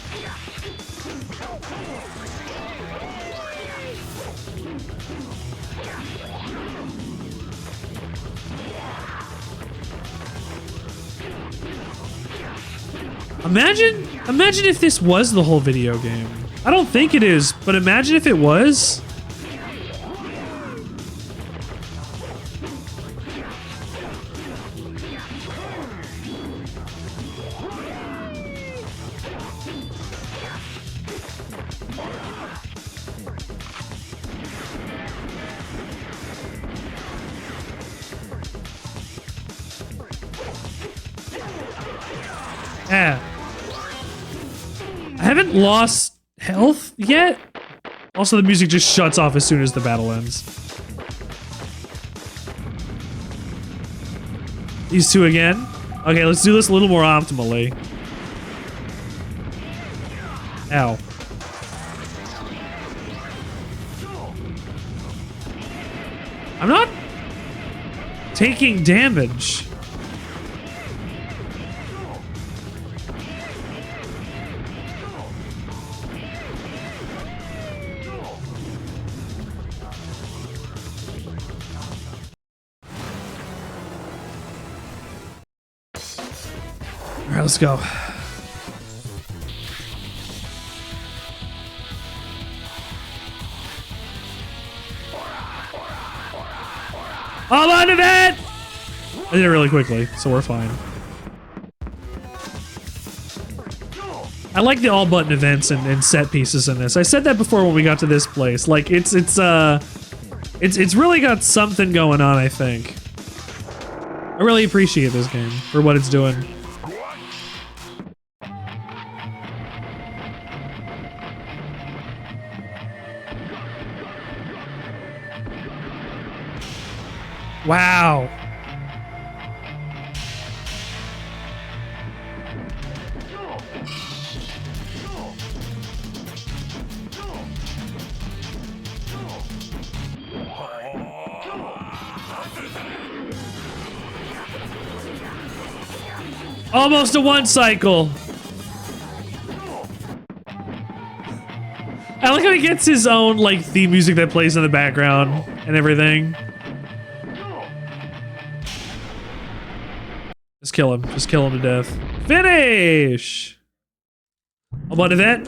Imagine if this was the whole video game. I don't think it is, but imagine if it was. Yeah. I haven't lost health yet. Also, the music just shuts off as soon as the battle ends. These two again. Okay, let's do this a little more optimally. Ow. I'm not taking damage. All right, let's go. I'm on event! I did it really quickly, so we're fine. I like the all button events and set pieces in this. I said that before when we got to this place. Like it's really got something going on, I think. I really appreciate this game for what it's doing. Wow. Almost a one cycle. I like how he gets his own like theme music that plays in the background and everything. Just kill him. Just kill him to death. Finish! I'm on event.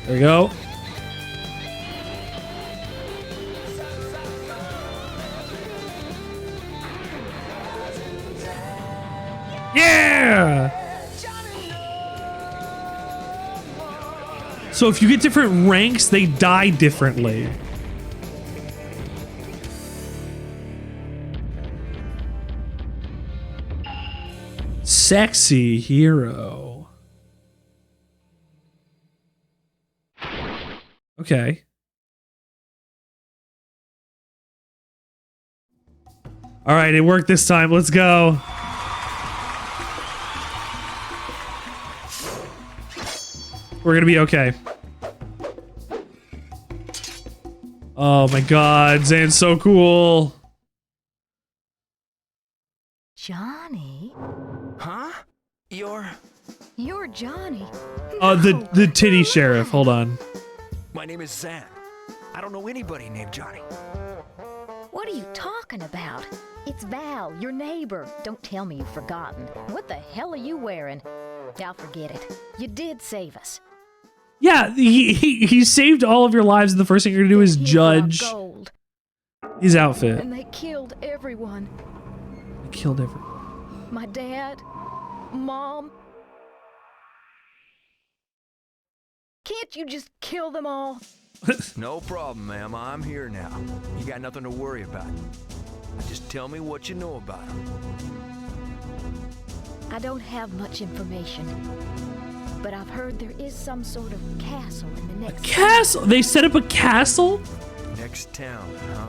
There we go. Yeah! So if you get different ranks, they die differently. sexy hero. Okay. All right, it worked this time. Let's go. We're gonna be okay. Oh my god, Zan's so cool. Johnny? Huh? You're Johnny. The titty sheriff. Hold on. My name is Zan. I don't know anybody named Johnny. What are you talking about? It's Val, your neighbor. Don't tell me you've forgotten. What the hell are you wearing? I'll forget it. You did save us. Yeah, he saved all of your lives, and the first thing you're gonna do is judge Gold. his outfit. And they killed everyone. They killed everyone. My dad, Mom. Can't you just kill them all? No problem, ma'am. I'm here now. You got nothing to worry about. Just tell me what you know about him. I don't have much information, but I've heard there is some sort of castle in the next Castle? They set up a castle? Next town, huh?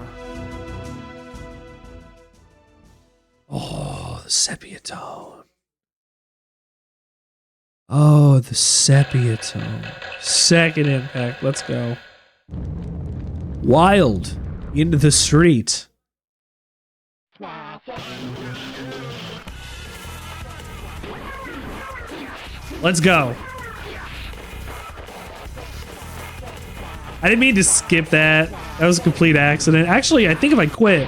Oh, the sepia tone. Oh, the sepia tone. Second impact. Let's go. Wild. Into the street. Let's go. I didn't mean to skip that. That was a complete accident. Actually, I think if I quit.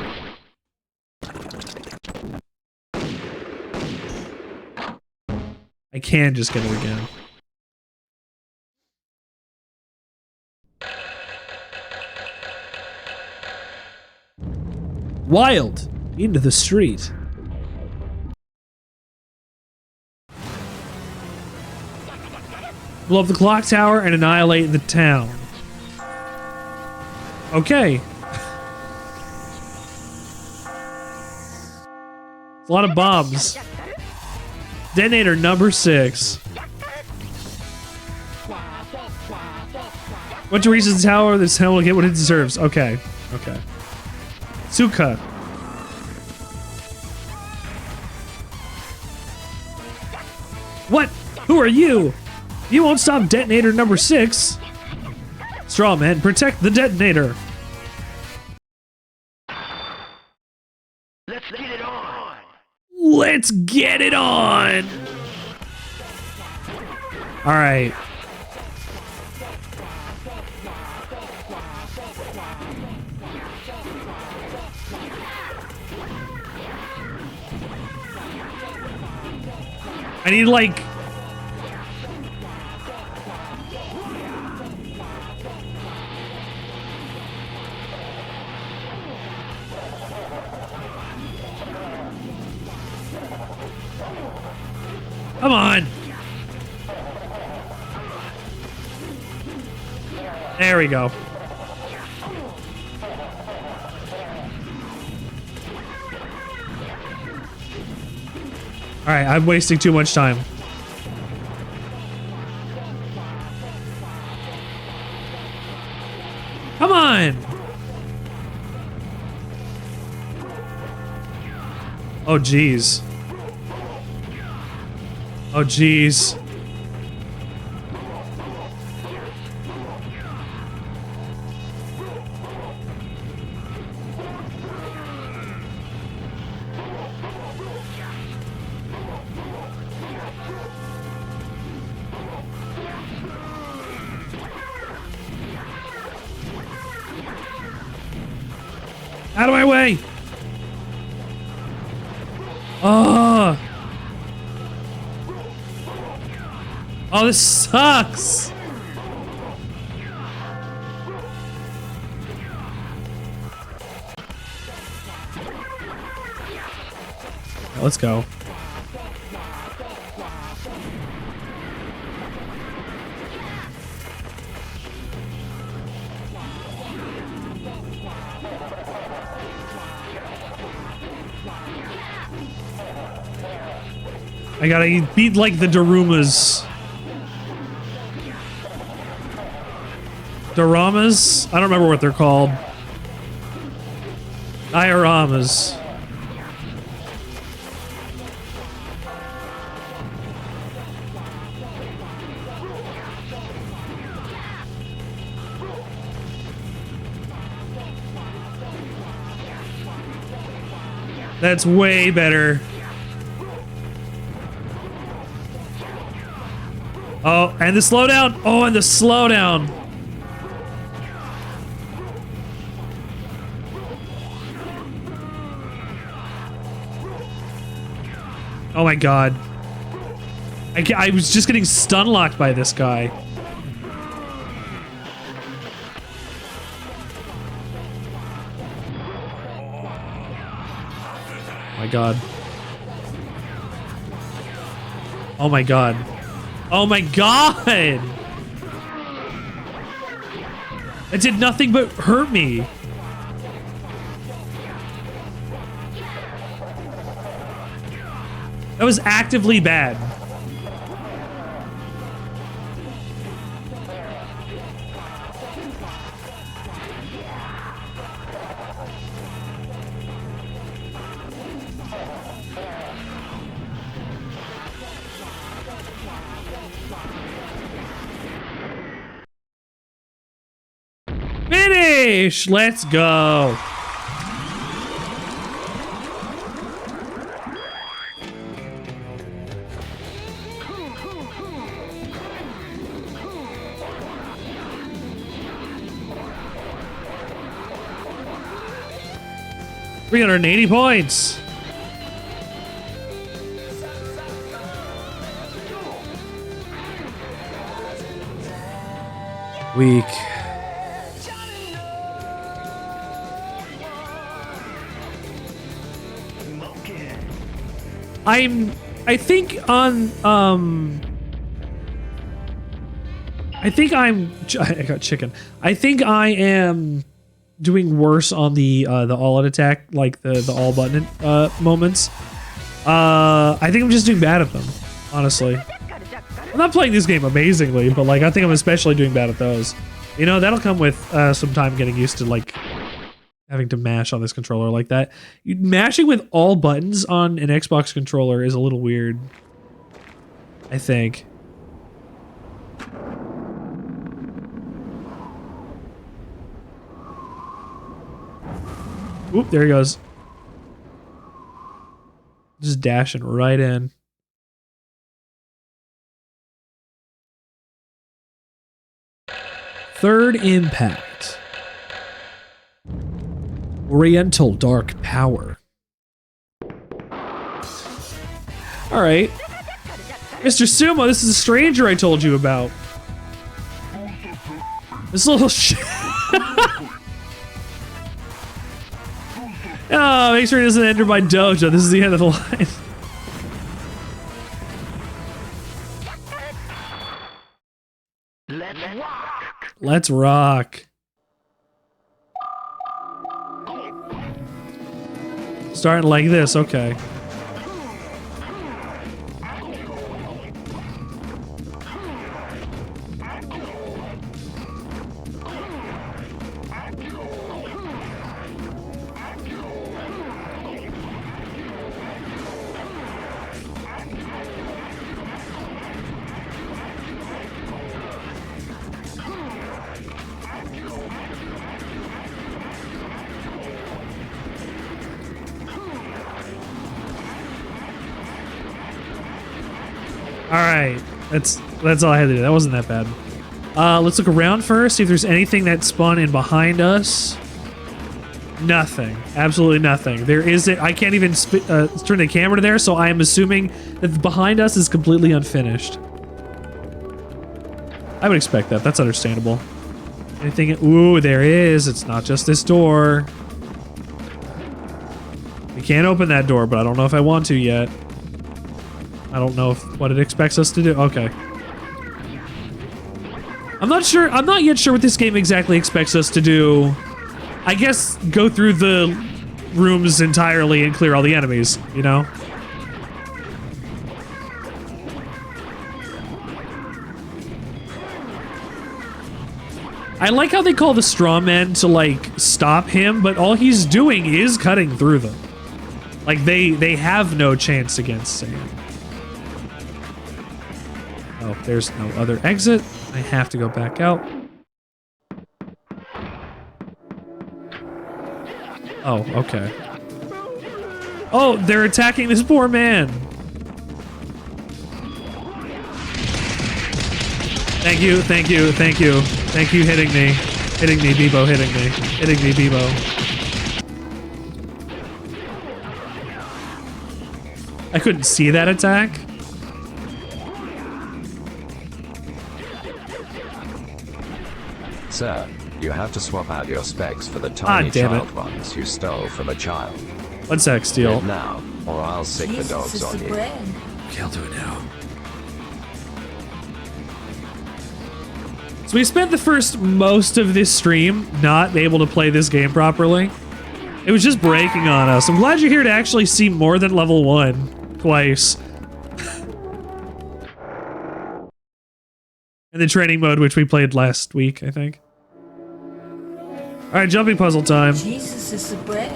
I can just get it again. Wild. Into the street. Blow up the clock tower and annihilate the town. Okay. A lot of bombs. Detonator number 6. Once you reach the tower, this town will get what it deserves. Okay. Okay. Suka. What? Who are you? You won't stop detonator number 6. Strawman, protect the detonator. Let's get it on. Let's get it on. All right. I need like come on. There we go. All right, I'm wasting too much time. Come on. Oh, geez. Oh, geez. Out of my way! Oh! Oh, this sucks! Let's go. I gotta beat like the Darumas. Dioramas? I don't remember what they're called. Dioramas. That's way better. Oh, and the slowdown. Oh, and the slowdown. Oh my god. I was just getting stun locked by this guy. Oh my god. Oh my god. Oh my god! It did nothing but hurt me. That was actively bad. Finish! Let's go. $380 points. Weak. I think I got chicken. I think I am doing worse on the all-out attack, like the all button moments. I think I'm just doing bad at them, honestly. I'm not playing this game amazingly, but like I think I'm especially doing bad at those. You know, that'll come with some time getting used to like having to mash on this controller like that. Mashing with all buttons on an Xbox controller is a little weird, I think. Oop, there he goes. Just dashing right in. Third impact. Oriental Dark Power. Alright. Mr. Sumo, this is a stranger I told you about. This little shit. Oh, make sure he doesn't enter my dojo. This is the end of the line. Let's rock. Starting like this, okay. Alright, that's all I had to do. That wasn't that bad. Let's look around first, see if there's anything that spun in behind us. Nothing. Absolutely nothing. There isn't. I can't even turn the camera to there, so I am assuming that behind us is completely unfinished. I would expect that. That's understandable. Anything? Ooh, there is. It's not just this door. We can't open that door, but I don't know if I want to yet. I don't know what it expects us to do. Okay. I'm not sure. I'm not yet sure what this game exactly expects us to do. I guess go through the rooms entirely and clear all the enemies, you know? I like how they call the straw men to like stop him, but all he's doing is cutting through them. Like they have no chance against Sam. Oh, there's no other exit. I have to go back out. Oh, okay. Oh, they're attacking this poor man. Thank you, thank you, thank you. Thank you hitting me. Hitting me, Bebo, hitting me. Hitting me, Bebo. I couldn't see that attack. Sir, you have to swap out your specs for the tiny damn it. child ones you stole from a child. 1 sec, Do Steel. it now, or I'll sick the dogs on you. Okay, I'll do it now. So we spent the first most of this stream not able to play this game properly. It was just breaking on us. I'm glad you're here to actually see more than level 1 twice. In the training mode, which we played last week, I think. Alright, jumping puzzle time. Jesus is the bread.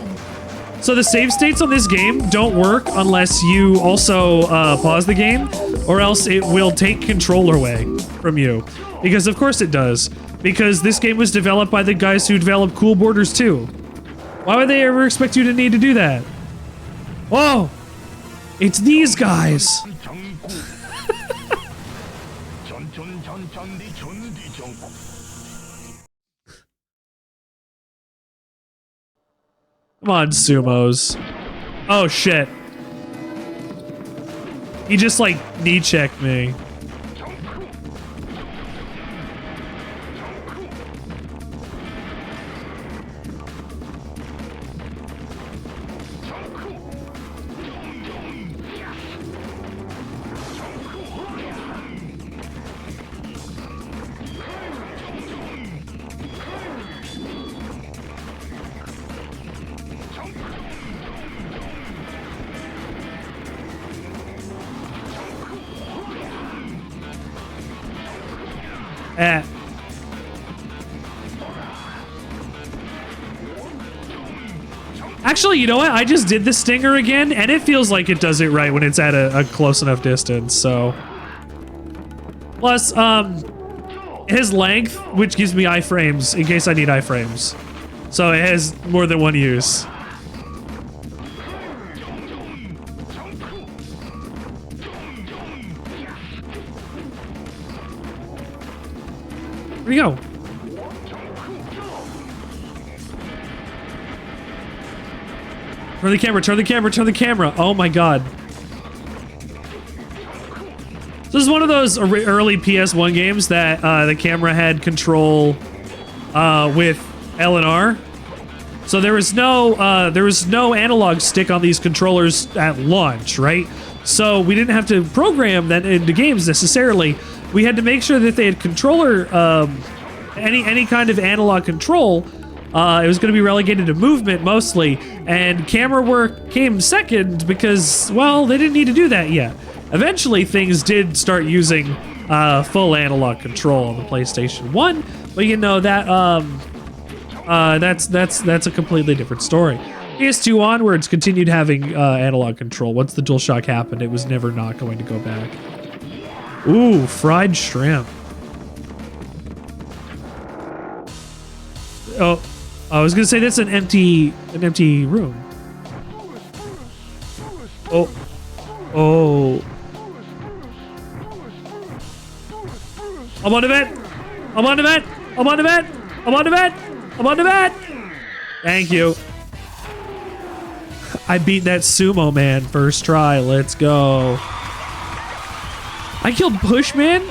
So the save states on this game don't work unless you also pause the game, or else it will take control away from you. Because of course it does. Because this game was developed by the guys who developed Cool Borders 2. Why would they ever expect you to need to do that? Whoa! It's these guys! Come on, sumos. Oh shit. He just like knee checked me. Actually, you know what? I just did the stinger again, and it feels like it does it right when it's at a close enough distance, so. Plus, his length, which gives me iframes in case I need iframes. So it has more than one use. Where'd he go? Turn the camera, turn the camera, turn the camera. Oh my god. This is one of those early PS1 games that the camera had control with L and R. So there was no analog stick on these controllers at launch, right? So we didn't have to program that into games necessarily. We had to make sure that they had controller, any kind of analog control. It was going to be relegated to movement mostly, and camera work came second because, well, they didn't need to do that yet. Eventually, things did start using full analog control on the PlayStation 1, but you know that that's a completely different story. PS2 onwards continued having analog control. Once the DualShock happened, it was never not going to go back. Ooh, fried shrimp. Oh. I was gonna say that's an empty room. Oh, oh! I'm on the vent. I'm on the vent. I'm on the vent. I'm on the vent. I'm on the vent. Thank you. I beat that sumo man first try. Let's go. I killed Pushman.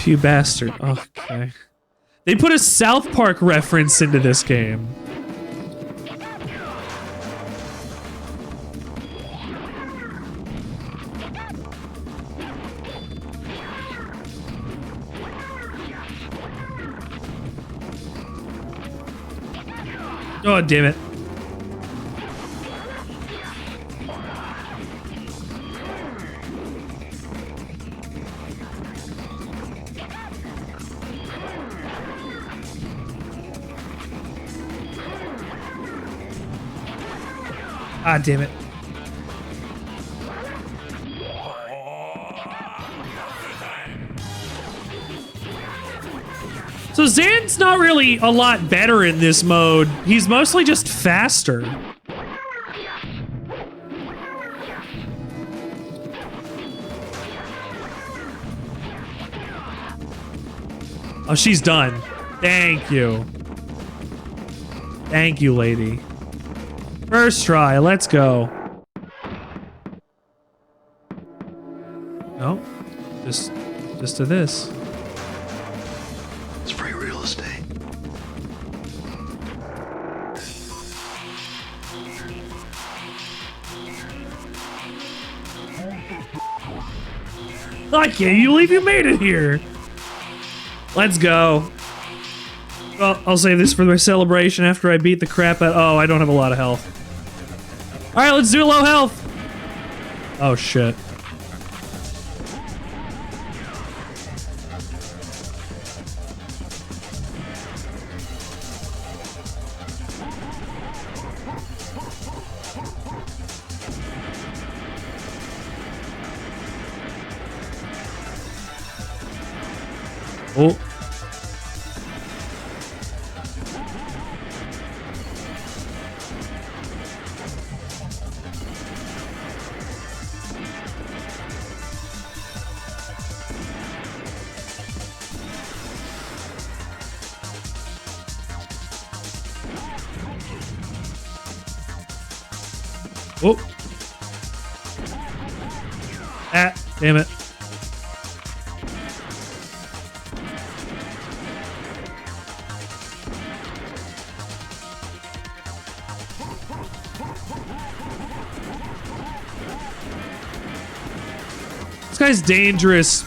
You bastard. Okay. They put a South Park reference into this game. Oh, damn it. Ah, damn it. So Zan's not really a lot better in this mode. He's mostly just faster. Oh, she's done. Thank you. Thank you, lady. First try, let's go. No, just to this. It's free real estate. I can't believe you made it here. Let's go. Well, I'll save this for my celebration after I beat the crap out. Oh, I don't have a lot of health. All right, let's do low health. Oh, shit. Oh. Oh. Ah, damn it. This guy's dangerous.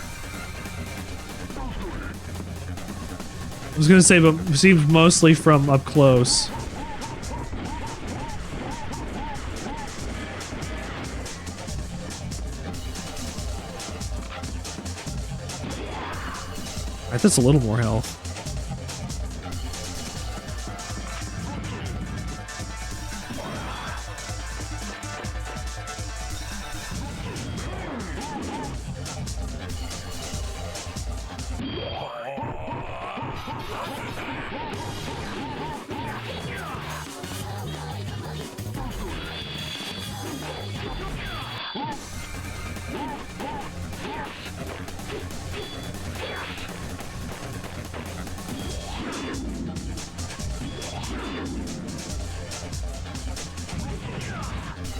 I was gonna say, but seems mostly from up close. Alright, that's a little more health.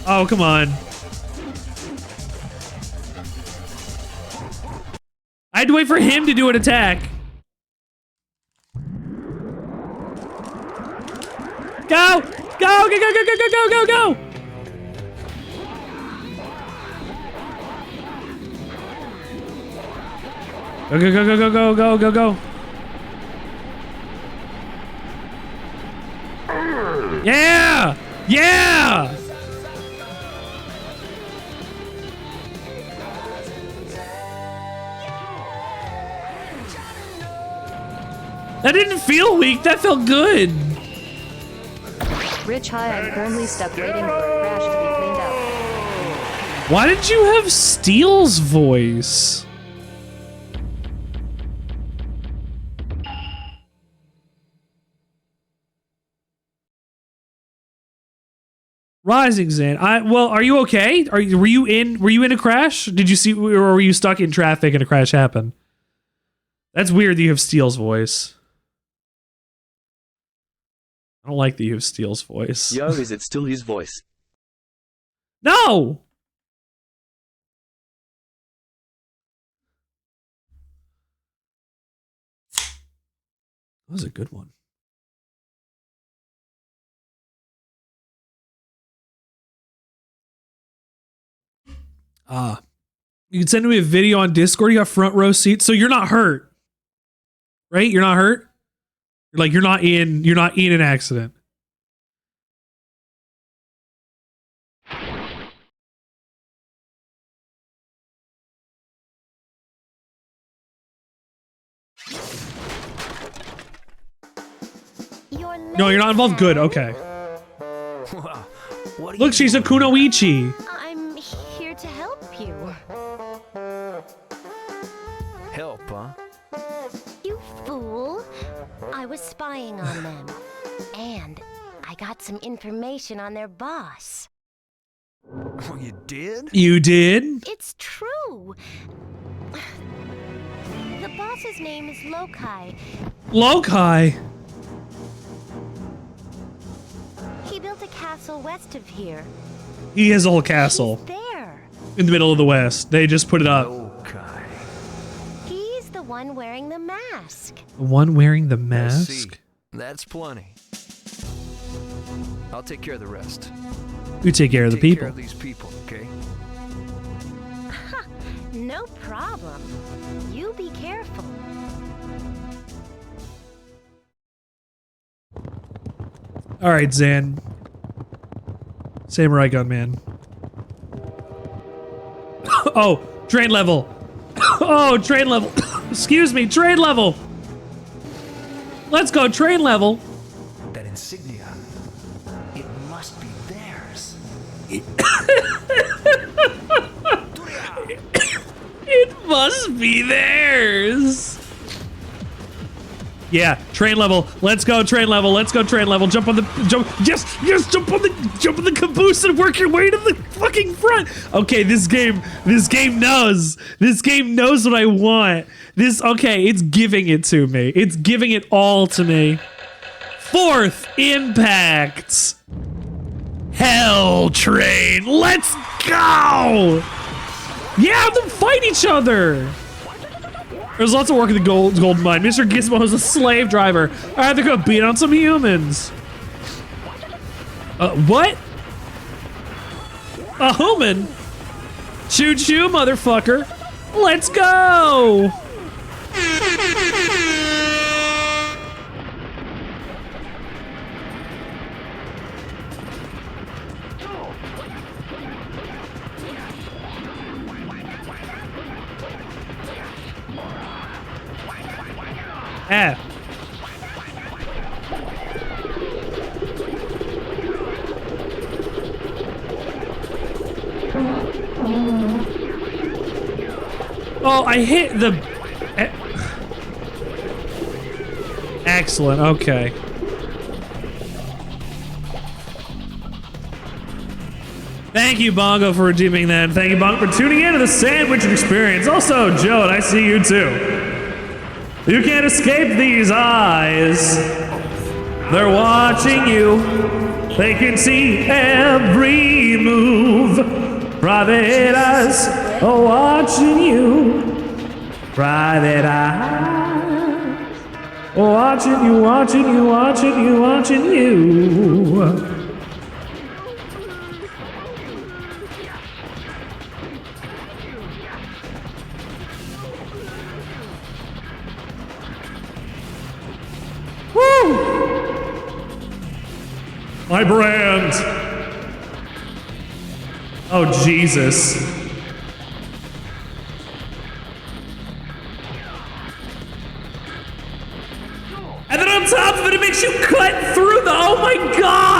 Oh, come on. I had to wait for him to do an attack. Go! Go! Go! Go! Go! Go! Go! Go! Go! Go! Go! Go! Go! Go! Go! Go! Go! Go! Yeah! Yeah! That didn't feel weak. That felt good. Rich High, I'm currently stuck waiting for a crash to be cleaned up. Why did you have Steele's voice? Rising Zan. Well, are you okay? Were you in a crash? Did you see, or were you stuck in traffic and a crash happened? That's weird that you have Steele's voice. I don't like that you have Steele's voice. Yo, is it still his voice? No! That was a good one. You can send me a video on Discord. You got front row seats, so you're not hurt, right? You're not hurt. Like you're not in an accident. Your No, you're not involved. Good. Okay. Well, What are Look, you she's a doing? kunoichi. I'm here to help you. Help, huh? You fool. I was spying on them. And I got some information on their boss. Oh, you did? You did? It's true. The boss's name is Lokai. Lokai. He built a castle west of here. He has a whole castle There. in the middle of the West. They just put it up. Okay. He's the one wearing the mask. The one wearing the I see. mask. That's plenty. I'll take care of the rest. You take care of the Take people. care of these people, okay? No problem. You be careful. All right, Zan. Samurai Gunman. Oh, train level. Oh, train level. Excuse me, train level. Let's go, train level. That insignia. It must be theirs. It must be theirs. Yeah, train level. Let's go, train level. Let's go, train level. Jump on the jump. Yes, jump on the caboose and work your way to the fucking front. Okay, this game knows. This game knows what I want. Okay, it's giving it to me. It's giving it all to me. Fourth impact. Hell train. Let's go. Yeah, them fight each other. There's lots of work in the gold mine. Mr. Gizmo is a slave driver. All right, they're gonna beat on some humans. What? A human? Choo choo, motherfucker. Let's go. Ah. Oh, I hit the... Excellent, okay. Thank you, Bongo, for redeeming that. Thank you, Bongo, for tuning in to the Sandwichard experience. Also, Joe, and I see you too. You can't escape these eyes. They're watching you. They can see every move. Private eyes are watching you. Private eyes are watching you, watching you, watching you, watching you. My brand. Oh, Jesus. And then on top of it, it makes you cut through the... Oh, my God.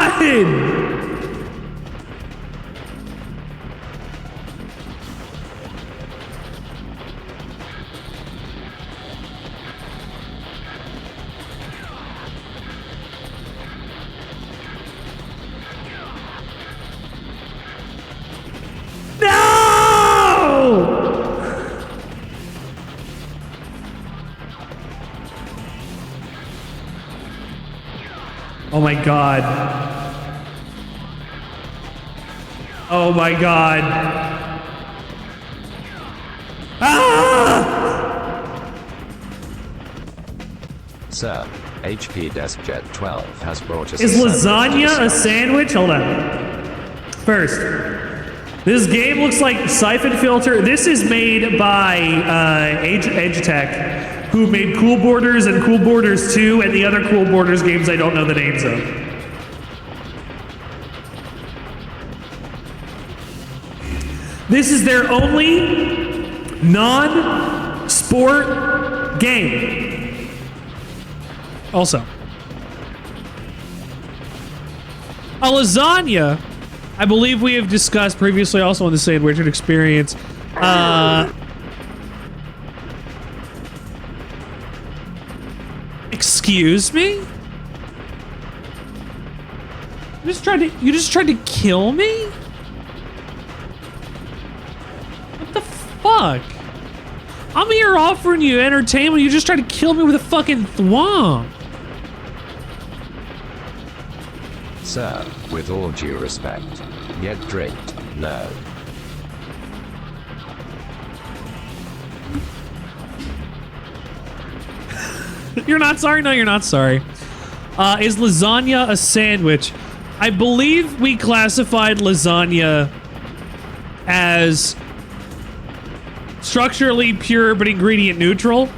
Oh my God. Oh my God. Ah! Sir, HP DeskJet 12 has brought us. Is lasagna a sandwich? Hold on. First, this game looks like Siphon Filter. This is made by Edge Tech, who made Cool Borders and Cool Borders 2 and the other Cool Borders games I don't know the names of. This is their only non-sport game. Also, a lasagna I believe we have discussed previously also on the Sandwichard experience. Excuse me? You just tried to kill me? What the fuck? I'm here offering you entertainment. You just tried to kill me with a fucking thwomp. Sir, with all due respect, get drinked, no. You're not sorry? No, you're not sorry. Is lasagna a sandwich? I believe we classified lasagna as structurally pure but ingredient neutral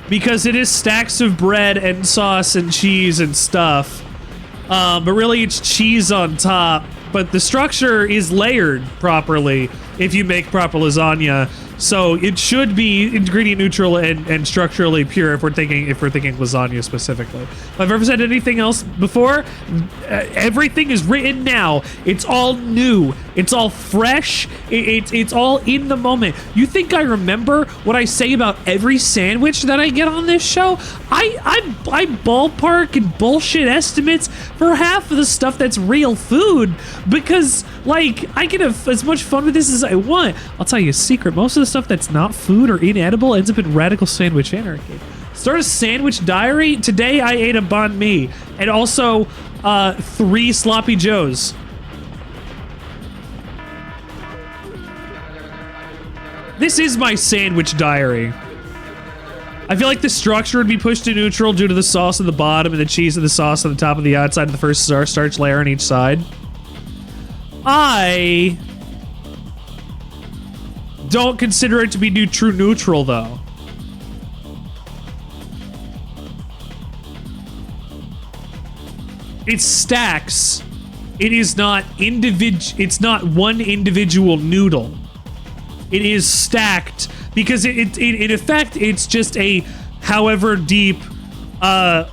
because it is stacks of bread and sauce and cheese and stuff. But really it's cheese on top, but the structure is layered properly if you make proper lasagna. So it should be ingredient neutral and structurally pure if we're thinking lasagna specifically. If I've ever said anything else before, everything is written now. It's all new. It's all fresh. It's all in the moment. You think I remember what I say about every sandwich that I get on this show? I ballpark and bullshit estimates for half of the stuff that's real food because, like, I can have as much fun with this as I want. I'll tell you a secret. Most of the stuff that's not food or inedible ends up in radical sandwich anarchy. Start a sandwich diary. Today I ate a banh mi and also 3 sloppy joes. This is my sandwich diary. I feel like the structure would be pushed to neutral due to the sauce at the bottom and the cheese and the sauce on the top of the outside of the first starch layer on each side. I don't consider it to be true neutral, though. It's stacks. It is not it's not one individual noodle. It is stacked because in effect it's just a however deep it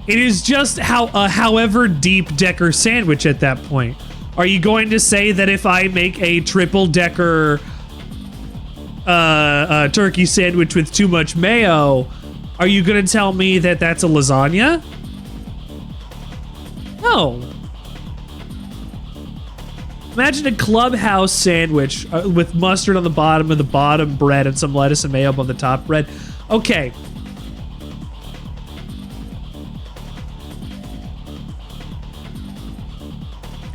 is just however deep decker sandwich at that point. Are you going to say that if I make a triple decker turkey sandwich with too much mayo, are you going to tell me that that's a lasagna? No. Imagine a clubhouse sandwich with mustard on the bottom of the bottom bread and some lettuce and mayo on the top bread. Okay.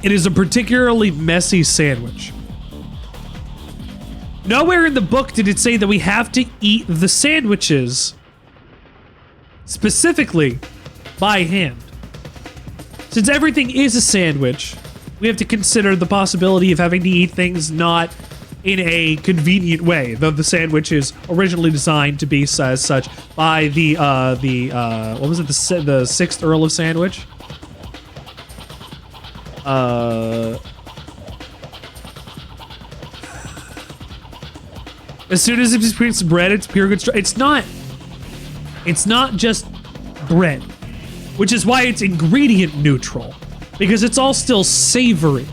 It is a particularly messy sandwich. Nowhere in the book did it say that we have to eat the sandwiches specifically by hand. Since everything is a sandwich, we have to consider the possibility of having to eat things not in a convenient way, though the sandwich is originally designed to be as such by the what was it, the 6th Earl of Sandwich? As soon as it's pure bread, it's pure good. It's not just bread, which is why it's ingredient neutral, because it's all still savory.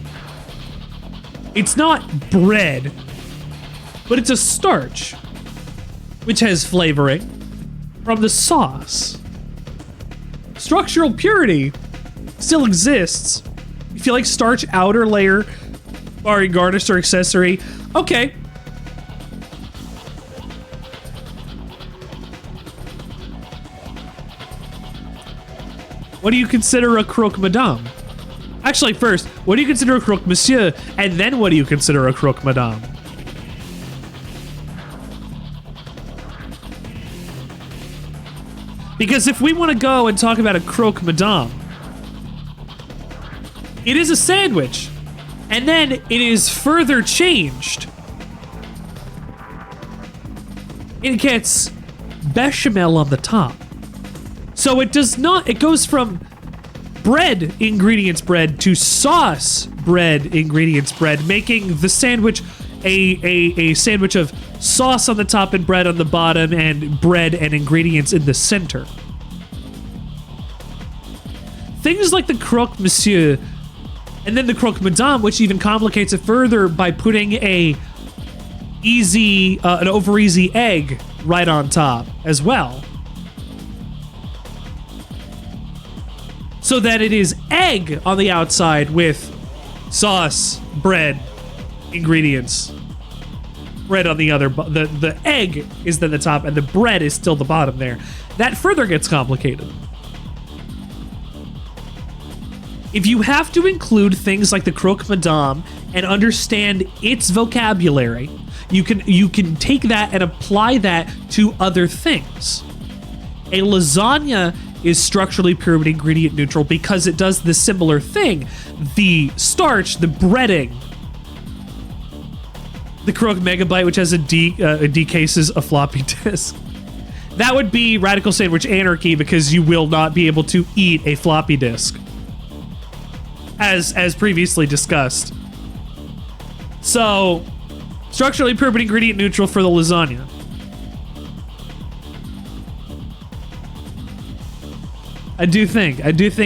It's not bread, but it's a starch, which has flavoring from the sauce. Structural purity still exists. If you like starch outer layer, barring garnish or accessory, okay. What do you consider a croque madame? Actually, first, what do you consider a croque monsieur? And then what do you consider a croque madame? Because if we want to go and talk about a croque madame, it is a sandwich, and then it is further changed. It gets bechamel on the top. So it does not, it goes from bread ingredients bread to sauce bread ingredients bread, making the sandwich a sandwich of sauce on the top and bread on the bottom and bread and ingredients in the center. Things like the croque monsieur And then the croque madame, which even complicates it further by putting an over easy egg right on top as well. So that it is egg on the outside with sauce, bread, ingredients. Bread on the other, the egg is then the top and the bread is still the bottom there. That further gets complicated. If you have to include things like the croque madame and understand its vocabulary, you can take that and apply that to other things. A lasagna is structurally pure but ingredient neutral because it does the similar thing. The starch, the breading, the croque megabyte, which has a D cases a floppy disk. That would be radical sandwich anarchy because you will not be able to eat a floppy disk. As previously discussed. So, structurally pure but ingredient neutral for the lasagna. I do think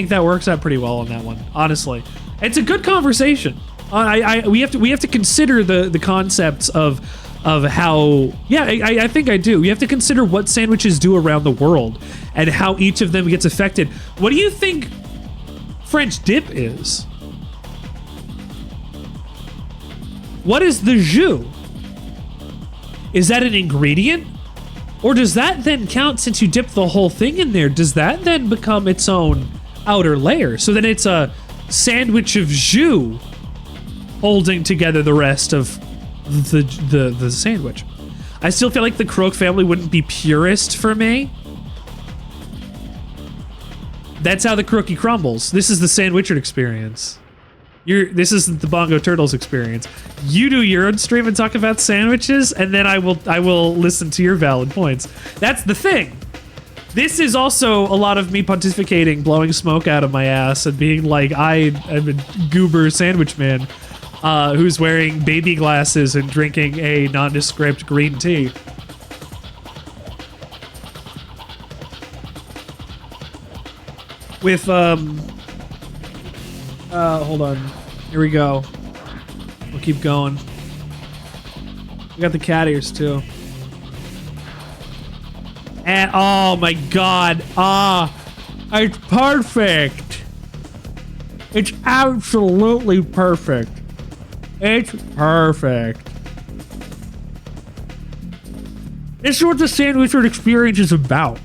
that works out pretty well on that one, honestly. It's a good conversation. We have to consider the concepts of how, yeah, I think I do. We have to consider what sandwiches do around the world and how each of them gets affected. What do you think French dip is? What is the jus? Is that an ingredient? Or does that then count since you dip the whole thing in there? Does that then become its own outer layer? So then it's a sandwich of jus holding together the rest of the sandwich. I still feel like the croque family wouldn't be purist for me. That's how the crookie crumbles. This is the Sandwichard experience. This is the Bongo Turtles experience. You do your own stream and talk about sandwiches, and then I will listen to your valid points. That's the thing. This is also a lot of me pontificating, blowing smoke out of my ass, and being like, I am a goober sandwich man who's wearing baby glasses and drinking a nondescript green tea. With, hold on. Here we go. We'll keep going. We got the cat ears, too. And, oh my god. It's perfect. It's absolutely perfect. It's perfect. This is what the Sandwichard experience is about.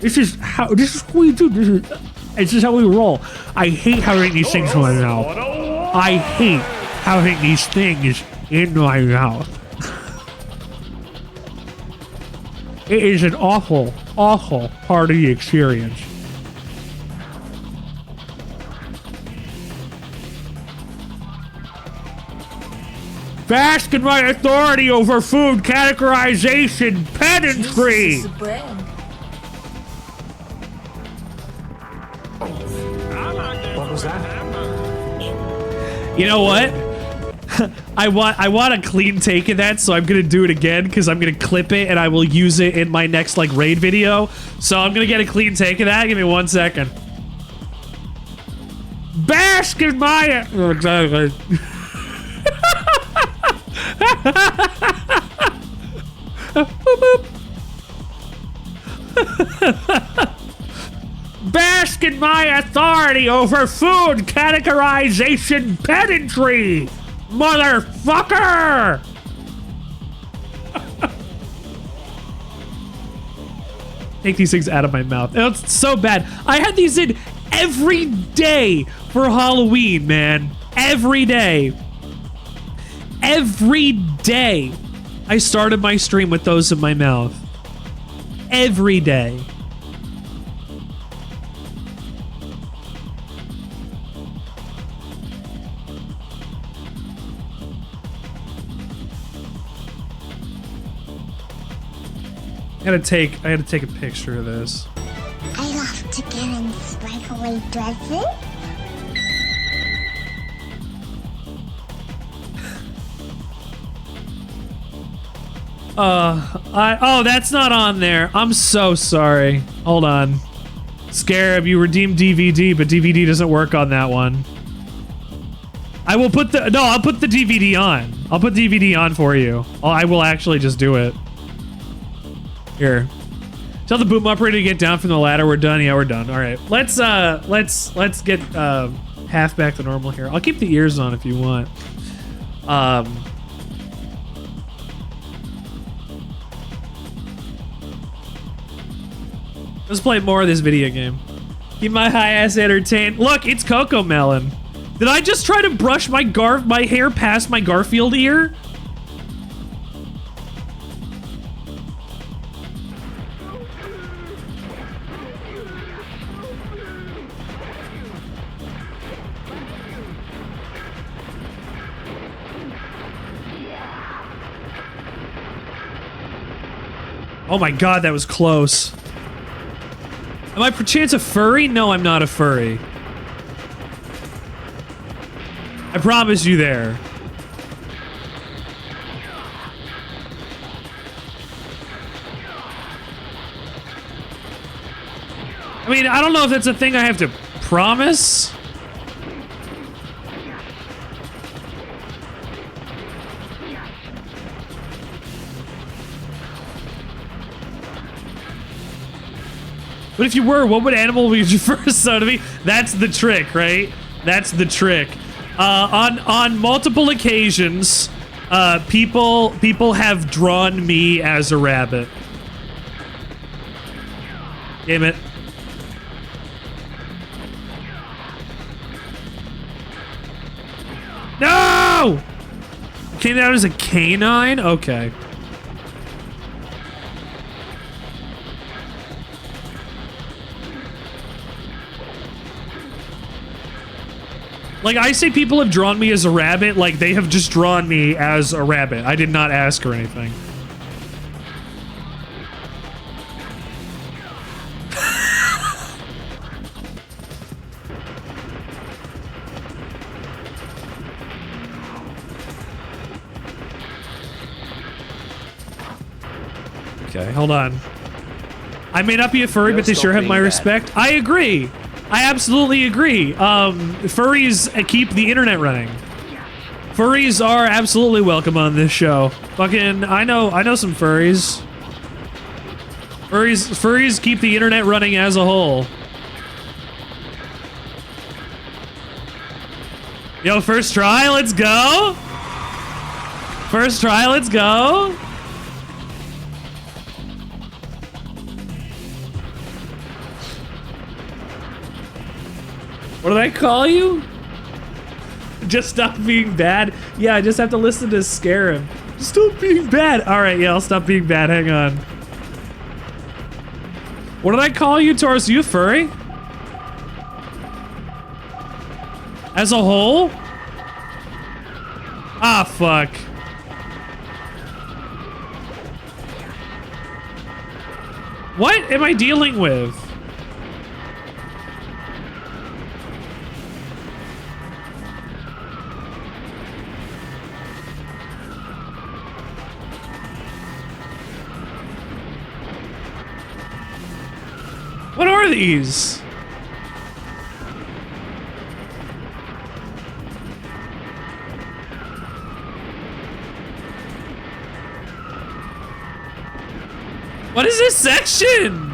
This is what we do. This is how we roll. I hate having these things in my mouth. I hate having these things in my mouth. It is an awful, awful part of the experience. Bask in my authority over food categorization pedantry. What was that? You know what? I want a clean take of that, so I'm gonna do it again because I'm gonna clip it and I will use it in my next like raid video. So I'm gonna get a clean take of that. Give me 1 second. Bask in my exactly. Boop, boop. Bask in my authority over food categorization pedantry, motherfucker! Take these things out of my mouth. It's so bad. I had these in every day for Halloween, man. Every day. Every day. I started my stream with those in my mouth. Every day. I had to take a picture of this. I love to get in sparkly dresses. Oh, that's not on there. I'm so sorry. Hold on. Scarab, you redeemed DVD, but DVD doesn't work on that one. I will put the I'll put the DVD on. I'll put DVD on for you. I will actually just do it. Here. Tell the boom operator to get down from the ladder. We're done. Yeah, we're done. All right. Let's get half back to normal here. I'll keep the ears on if you want. Let's play more of this video game. Keep my high ass entertained. Look, it's Coco Melon. Did I just try to brush my hair past my Garfield ear? Oh my god, that was close. Am I perchance a furry? No, I'm not a furry. I promise you there. I mean, I don't know if that's a thing I have to promise. But if you were, what would animal would you first show to me? That's the trick, right? That's the trick. On multiple occasions, people have drawn me as a rabbit. Damn it. No! Came out as a canine? Okay. Like, I say people have drawn me as a rabbit, like they have just drawn me as a rabbit. I did not ask or anything. Okay, hold on. I may not be a furry, but they sure have my respect. I agree. I absolutely agree. Furries keep the internet running. Furries are absolutely welcome on this show. Fucking, I know some furries. Furries keep the internet running as a whole. Yo, first try, let's go. First try, let's go. What did I call you? Just stop being bad? Yeah, I just have to listen to scare him. Just stop being bad. All right, yeah, I'll stop being bad. Hang on. What did I call you, Taurus? You a furry? As a whole? Ah, fuck. What am I dealing with? What are these? What is this section?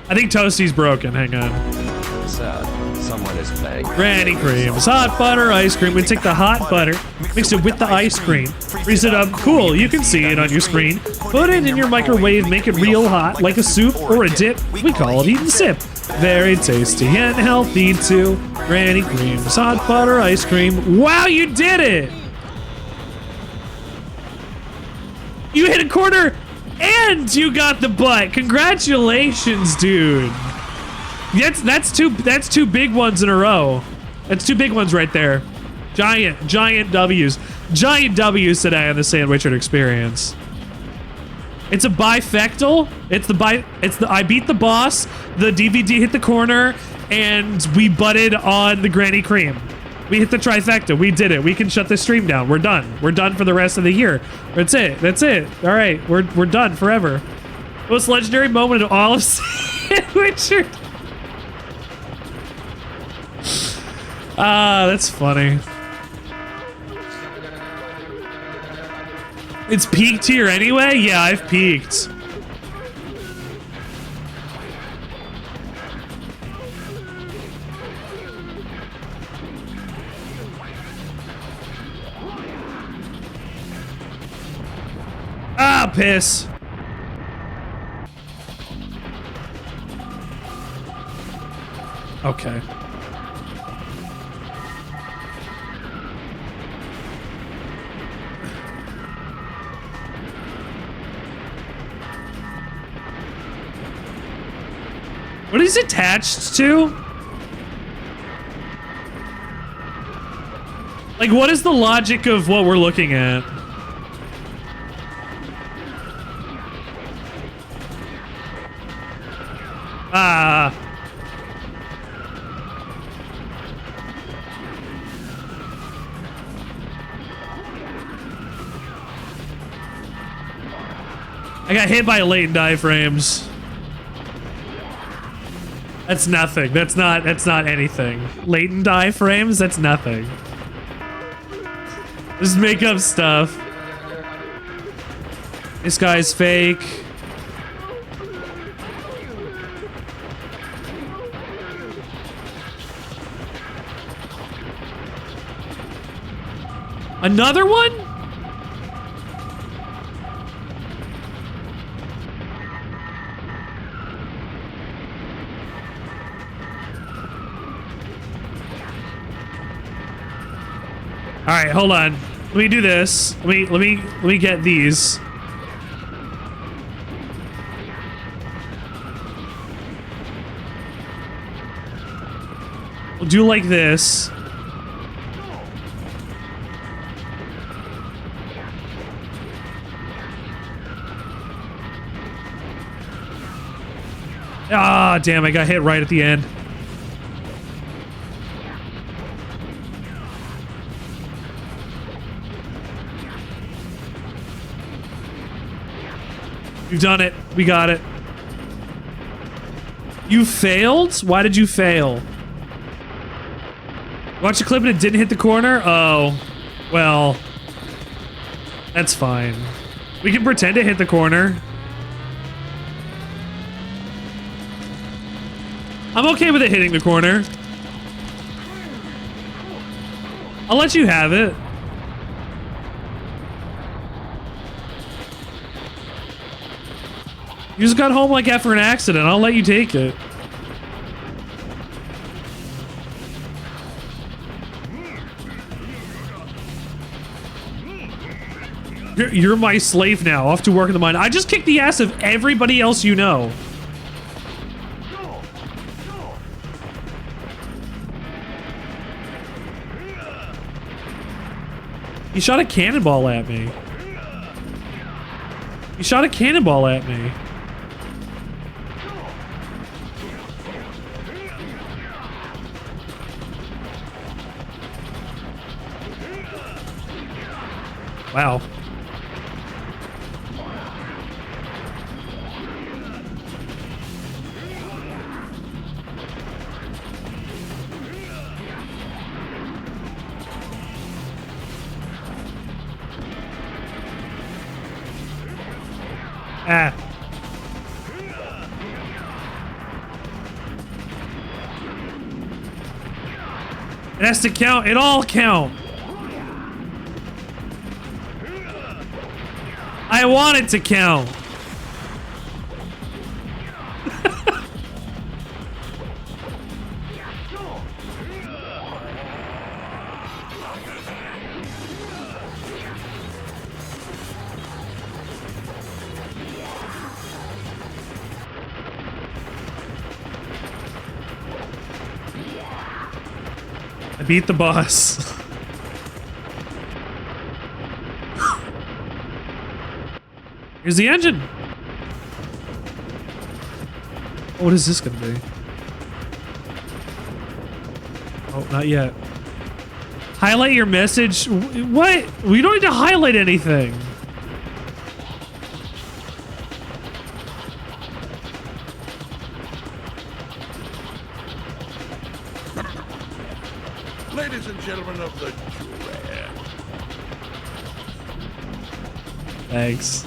I think Toasty's broken. Hang on. Sir, someone is playing. Granny creams, hot butter, ice cream. We take the hot butter, mix it with the ice cream, freeze it up. Cool, you can see it on your screen. Put it in your microwave, make it real hot, like a soup or a dip. We call it eat and sip. Very tasty and healthy too. Granny creams, hot butter, ice cream. Wow, you did it! You hit a corner and you got the butt. Congratulations, dude. That's two big ones in a row. That's two big ones right there. Giant W's. Giant W's today on the Sandwichard experience. It's a bifectal. It's the I beat the boss, the DVD hit the corner, and we butted on the Granny Cream. We hit the trifecta. We did it. We can shut the stream down. We're done. We're done for the rest of the year. That's it. That's it. All right. We're done forever. Most legendary moment in all of Sandwichard. Ah, that's funny. It's peaked here anyway? Yeah, I've peaked. Ah, piss. Okay. What is it attached to? Like, what is the logic of what we're looking at? Ah. I got hit by latent diaphragms. That's nothing. That's not anything. Latent diaphragms, that's nothing. Just make up stuff. This guy's fake. Another one? All right, hold on. Let me do this. Let me get these. We'll do like this. Ah, damn, I got hit right at the end. You've done it. We got it. You failed? Why did you fail? Watch the clip and it didn't hit the corner? Oh. Well. That's fine. We can pretend it hit the corner. I'm okay with it hitting the corner. I'll let you have it. You just got home like after an accident. I'll let you take it. You're my slave now. Off to work in the mine. I just kicked the ass of everybody else you know. He shot a cannonball at me. He shot a cannonball at me. Wow. Ah. It has to count. It all count. I want it to count. I beat the boss. Here's the engine. What is this gonna be? Oh, not yet. Highlight your message. What? We don't need to highlight anything. gentlemen of the jury. Thanks.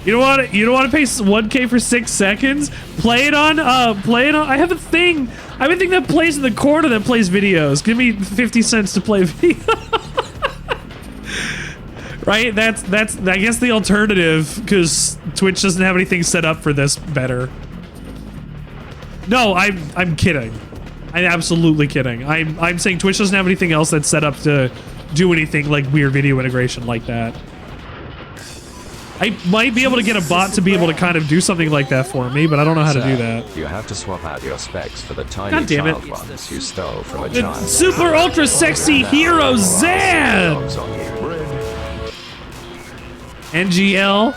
You don't want to pay 1K for 6 seconds? Play it on. I have a thing that plays in the corner that plays videos. Give me 50 cents to play video. Right? That's I guess the alternative, because Twitch doesn't have anything set up for this better. No, I'm kidding. I'm absolutely kidding. I'm saying Twitch doesn't have anything else that's set up to do anything like weird video integration like that. I might be able to get a bot to be able to kind of do something like that for me, but I don't know how to do that. You have to swap out your specs for the tiny God damn it. child ones you stole from a The child. super ultra sexy hero Zan! NGL.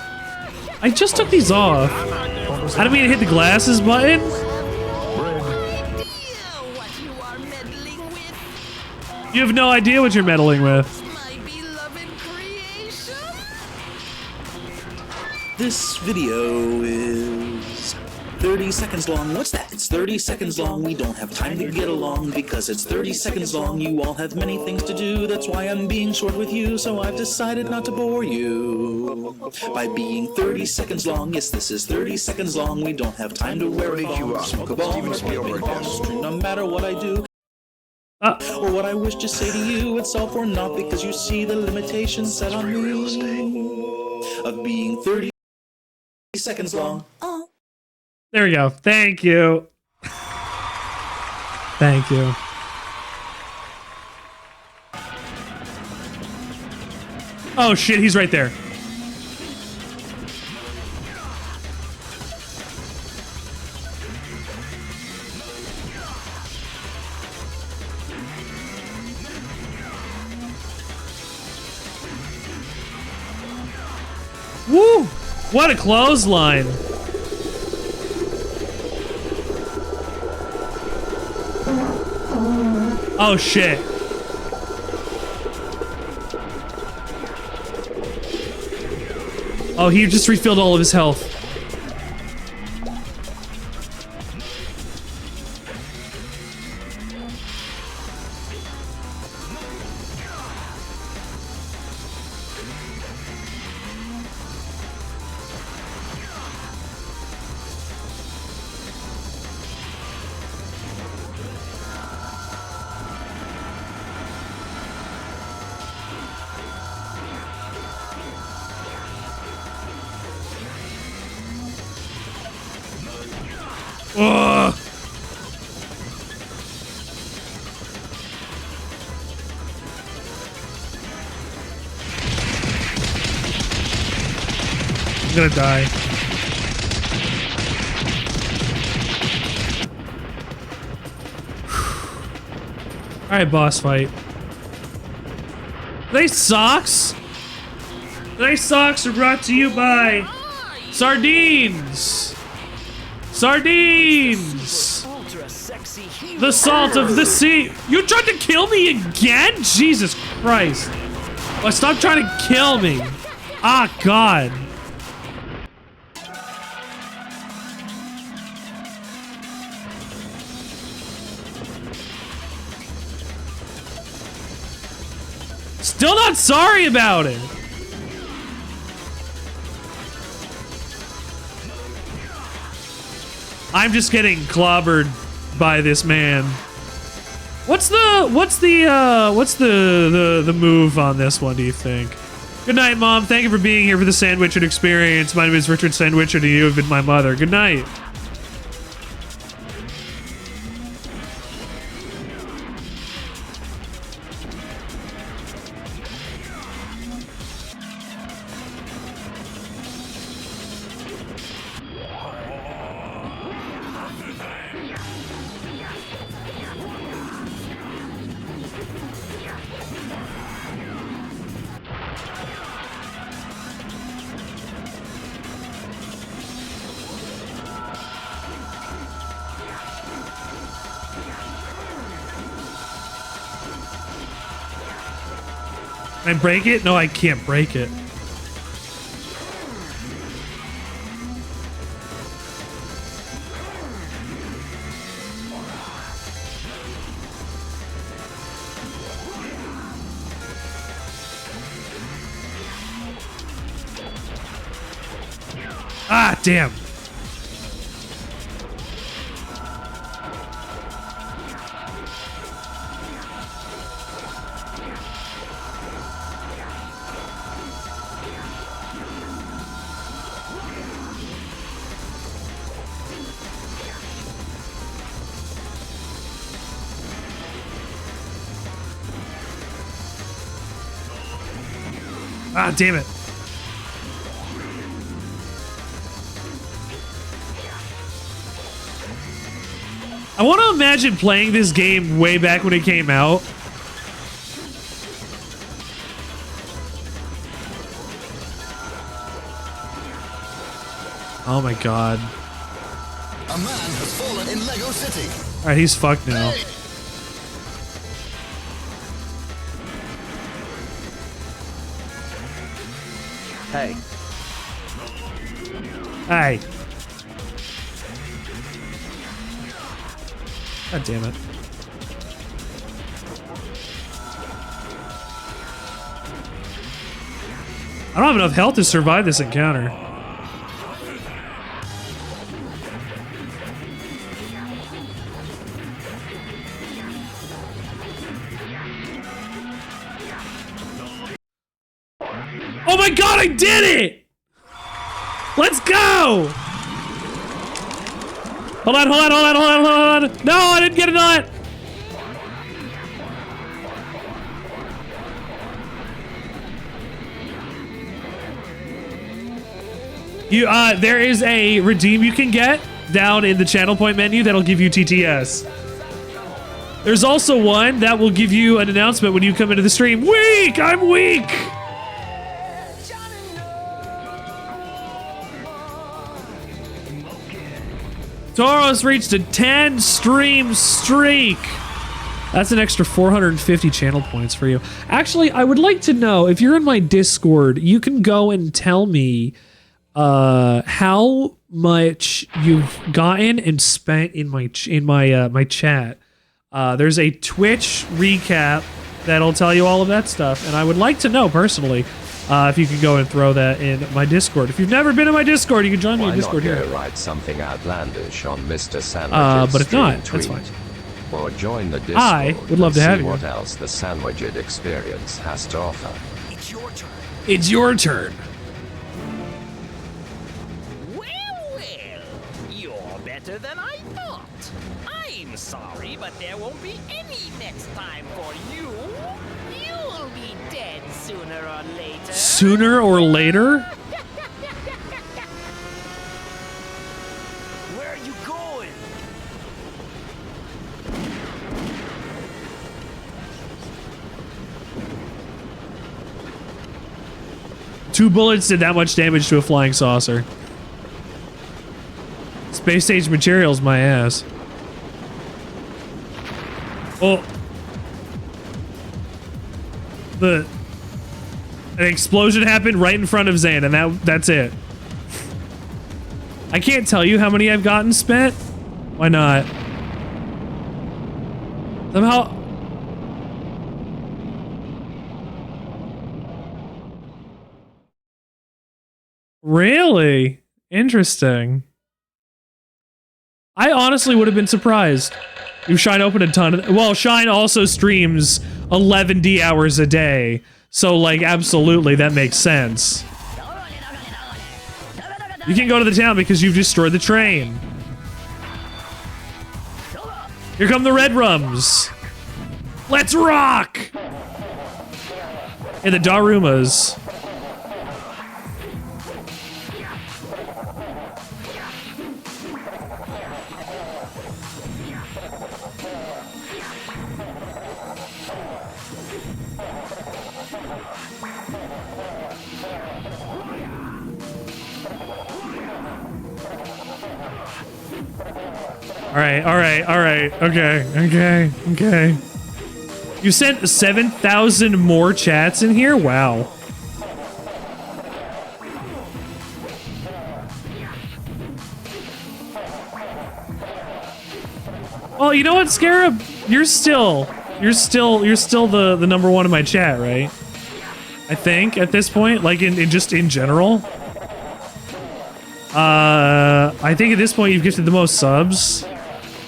I just took these off. I don't mean to hit the glasses button. You have no idea what you're meddling with. This video is 30 seconds long. What's that? It's 30 seconds long. We don't have time to get along because it's 30 seconds long. You all have many things to do. That's why I'm being short with you. So I've decided not to bore you by being 30 seconds long. Yes, this is 30 seconds long. We don't have time to wear a thong, smoke a ball, or play ping pong. No matter what I do. Or what I wish to say to you, it's all for naught because you see the limitations set on me of being 30 seconds long. There we go. Thank you. Thank you. Oh shit, he's right there. Woo! What a clothesline. Oh shit. Oh, he just refilled all of his health. Ugh. I'm gonna die. Alright, boss fight. Today's socks? Today's socks are brought to you by Sardines! Sardines! The salt of the sea! You tried to kill me again? Jesus Christ. Oh, stop trying to kill me. Ah, God. Still not sorry about it. I'm just getting clobbered by this man. What's the move on this one, do you think? Good night, Mom. Thank you for being here for the Sandwichard experience. My name is Richard Sandwichard, and you have been my mother. Good night. Can I break it? No, I can't break it. Ah, damn. Ah, damn it. I want to imagine playing this game way back when it came out. Oh my god. A man has fallen in Lego City. Alright, he's fucked now. Hey. Hey. God damn it. I don't have enough health to survive this encounter. Oh my god, I did it! Let's go! Hold on, hold on, hold on, hold on, hold on. No, I didn't get it on. There is a redeem you can get down in the channel point menu that'll give you TTS. There's also one that will give you an announcement when you come into the stream. Weak! I'm weak! Toros reached a 10 stream streak. That's an extra 450 channel points for you. Actually, I would like to know, if you're in my Discord, you can go and tell me how much you've gotten and spent in my my chat. There's a Twitch recap that'll tell you all of that stuff, and I would like to know personally if you can go and throw that in my Discord. If you've never been in my Discord, you can join me in Discord here. Why not go write something outlandish on Mr. Sandwichard's but if not, stream that's tweet? Or join the Discord I would love to have see you. what else the Sandwichard experience has to offer. It's your turn. It's your turn. Well, you're better than I thought. I'm sorry, but there won't be any next time for you. You'll be dead sooner or later. Sooner or later? Where are you going? Two bullets did that much damage to a flying saucer. Space age materials, my ass. Oh. An explosion happened right in front of Zan, and that's it. I can't tell you how many I've gotten spent. Why not? Somehow... Really? Interesting. I honestly would have been surprised. Shine opened a ton of... Well, Shine also streams 11D hours a day. So, like, absolutely, that makes sense. You can go to the town because you've destroyed the train. Here come the Red Rums. Let's rock! And the Darumas. Alright. Okay. You sent 7,000 more chats in here? Wow. Well, you know what, Scarab? You're still the number one in my chat, right? I think at this point, like in general. I think at this point you've gifted the most subs.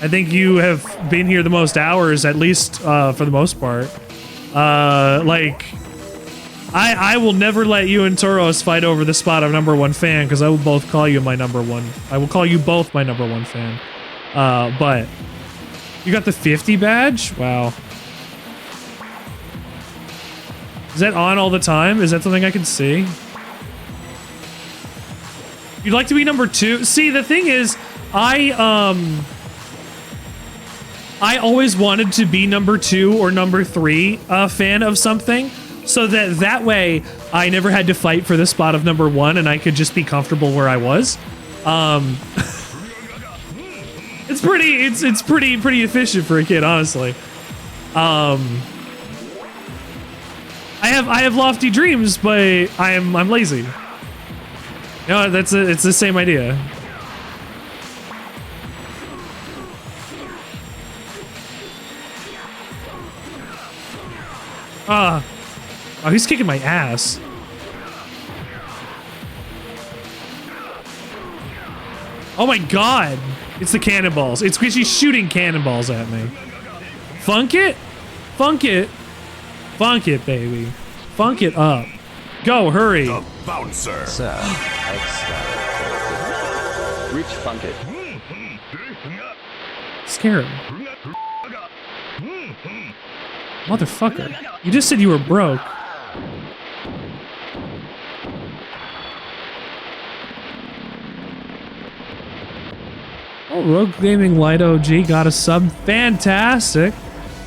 I think you have been here the most hours, at least for the most part. Like, I will never let you and Toros fight over the spot of #1 fan, because I will both call you my #1. I will call you both my #1 fan. But you got the 50 badge? Wow. Is that on all the time? Is that something I can see? You'd like to be #2? See, the thing is, I always wanted to be #2 or #3 fan of something, so that way I never had to fight for the spot of #1 and I could just be comfortable where I was. It's pretty efficient for a kid, honestly. I have lofty dreams, but I'm lazy. No, it's the same idea. Oh, he's kicking my ass. Oh my god! It's the cannonballs. It's because she's shooting cannonballs at me. Funk it? Funk it. Funk it, baby. Funk it up. Go, hurry. The bouncer. Sir, Reach funk it. Scare him. Motherfucker. You just said you were broke. Oh, Rogue Gaming Light OG got a sub. Fantastic.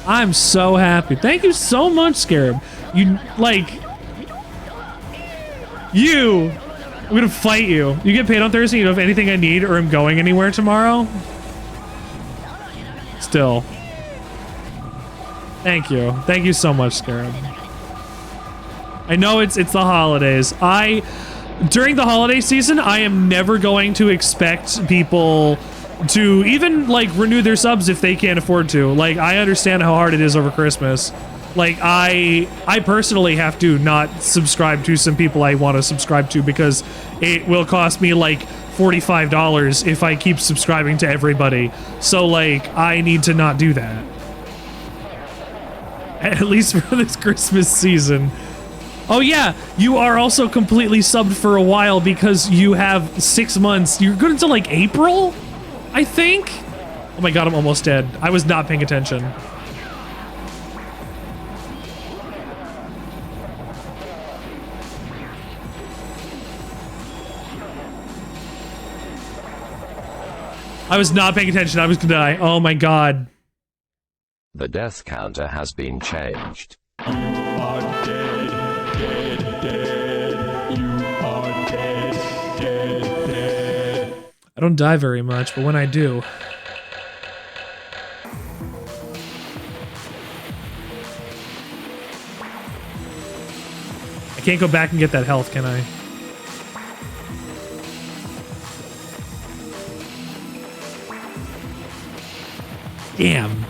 I'm so happy. Thank you so much, Scarab. You, like... You... I'm gonna fight you. You get paid on Thursday, you know if anything I need or I'm going anywhere tomorrow? Still. Thank you. Thank you so much, Scarab. I know it's the holidays. During the holiday season, I am never going to expect people to even, like, renew their subs if they can't afford to. Like, I understand how hard it is over Christmas. Like, I personally have to not subscribe to some people I want to subscribe to because it will cost me, like, $45 if I keep subscribing to everybody. So, like, I need to not do that. At least for this Christmas season. Oh yeah, you are also completely subbed for a while because you have 6 months. You're good until, like, April? I think? Oh my god, I'm almost dead. I was not paying attention. I was not paying attention. I was gonna die. Oh my god. The death counter has been changed. You are dead, dead, dead. You are dead, dead, dead. I don't die very much, but when I do... I can't go back and get that health, can I? Damn.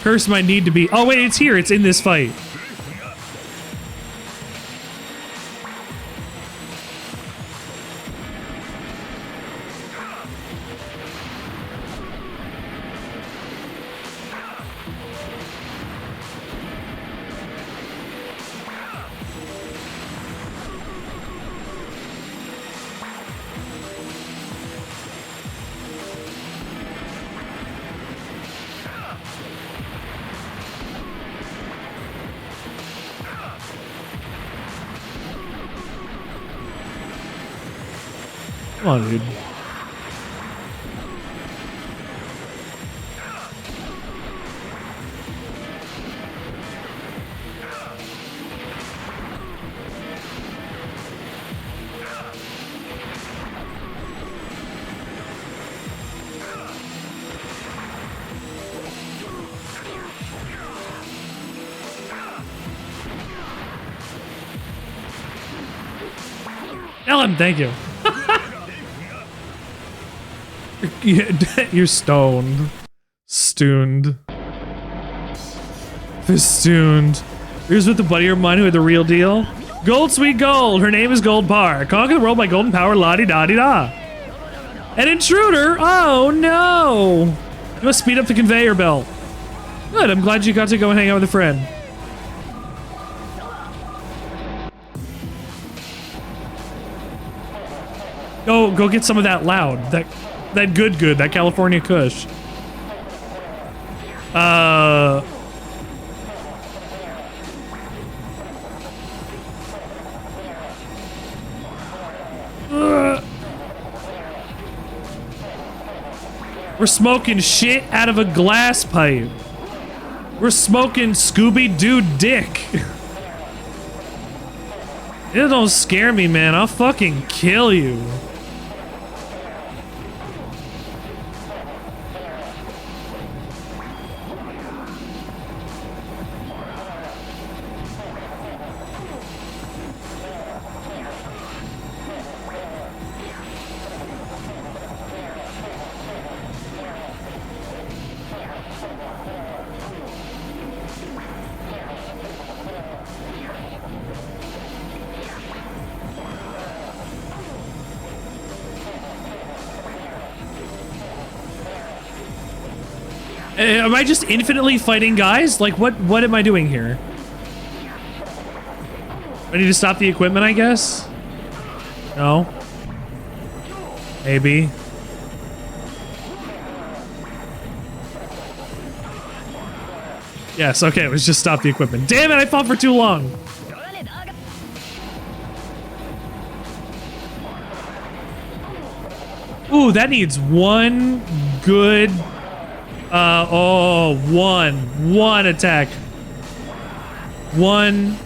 Curse might need to be... Oh wait, it's here. It's in this fight. Come on, dude. Ellen, thank you. You're stoned. Stoned. Festooned. Here's with the buddy of mine who had the real deal. Gold, sweet gold. Her name is Gold Bar. Conquer the world by golden power, la-di-da-di-da. An intruder? Oh, no. You must speed up the conveyor belt. Good, I'm glad you got to go and hang out with a friend. Go get some of that loud. That good, that California Kush. We're smoking shit out of a glass pipe. We're smoking Scooby-Doo dick. It don't scare me, man. I'll fucking kill you. Am I just infinitely fighting guys? Like, what am I doing here? I need to stop the equipment, I guess? No? Maybe. Yes, okay, let's just stop the equipment. Damn it, I fought for too long! Ooh, that needs one good... one attack. One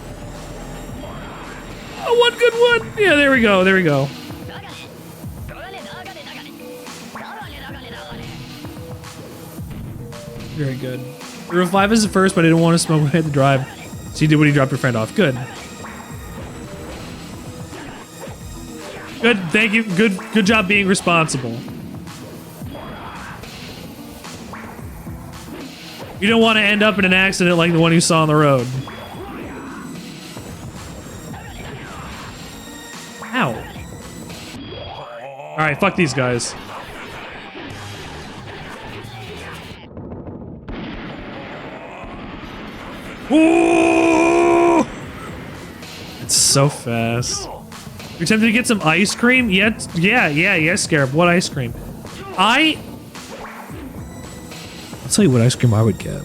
good one. Yeah, there we go. Very good. Rule 5 is the first, but I didn't want to smoke when I had to drive. So you did when you dropped your friend off. Good. Good, thank you. Good job being responsible. You don't want to end up in an accident like the one you saw on the road. Ow. Alright, fuck these guys. Ooh! It's so fast. You're tempted to get some ice cream? Yeah, Scarab. What ice cream? I'll tell you what ice cream I would get.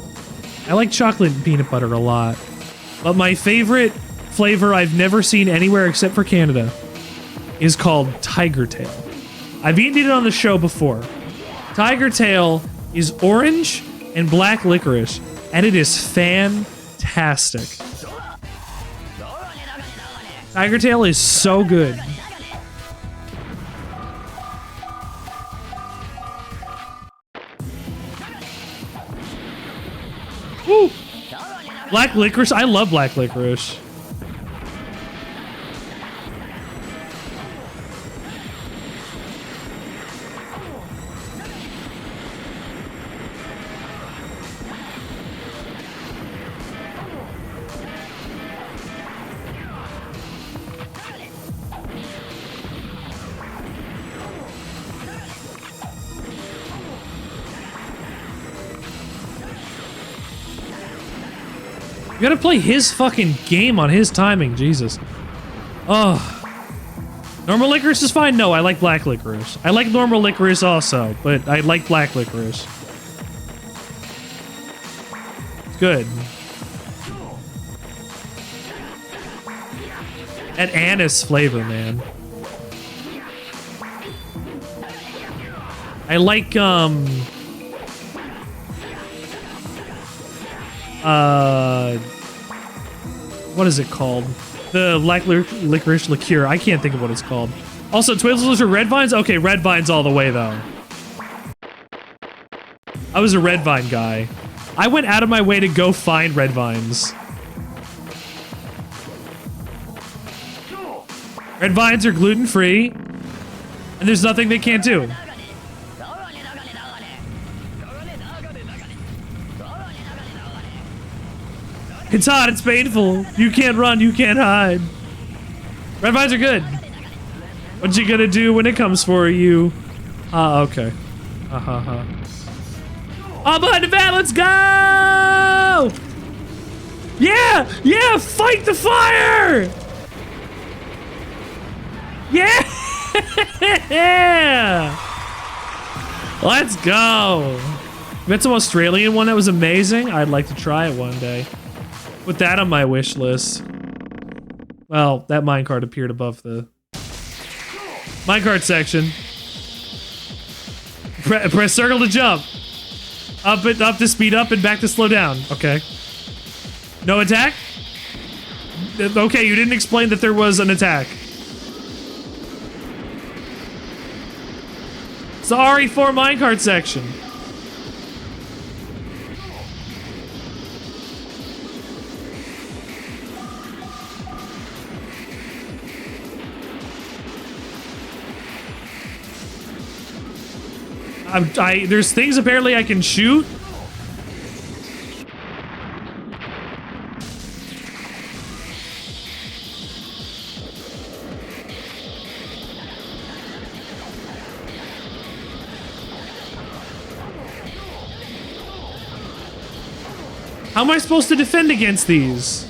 I like chocolate and peanut butter a lot. But my favorite flavor I've never seen anywhere except for Canada is called Tiger Tail. I've eaten it on the show before. Tiger Tail is orange and black licorice, and it is fantastic. Tiger Tail is so good. Woo! Black licorice? I love black licorice. You gotta play his fucking game on his timing, Jesus. Oh. Normal licorice is fine? No, I like black licorice. I like normal licorice also, but I like black licorice. It's good. That anise flavor, man. I like, what is it called? The black licorice liqueur. I can't think of what it's called. Also, Twizzlers are red vines? Okay, red vines all the way, though. I was a red vine guy. I went out of my way to go find red vines. Red vines are gluten-free, and there's nothing they can't do. It's hot, it's painful. You can't run, you can't hide. Red vines are good. What you gonna do when it comes for you? Okay. I'm on the bat, let's go! Yeah! Yeah! Fight the fire! Yeah! Let's go! We had some Australian one that was amazing. I'd like to try it one day. Put that on my wish list. Well, that minecart appeared above the minecart section. Press circle to jump. Up to speed up and back to slow down. Okay. No attack? Okay, you didn't explain that there was an attack. It's the RE4 minecart section. There's things apparently I can shoot. How am I supposed to defend against these?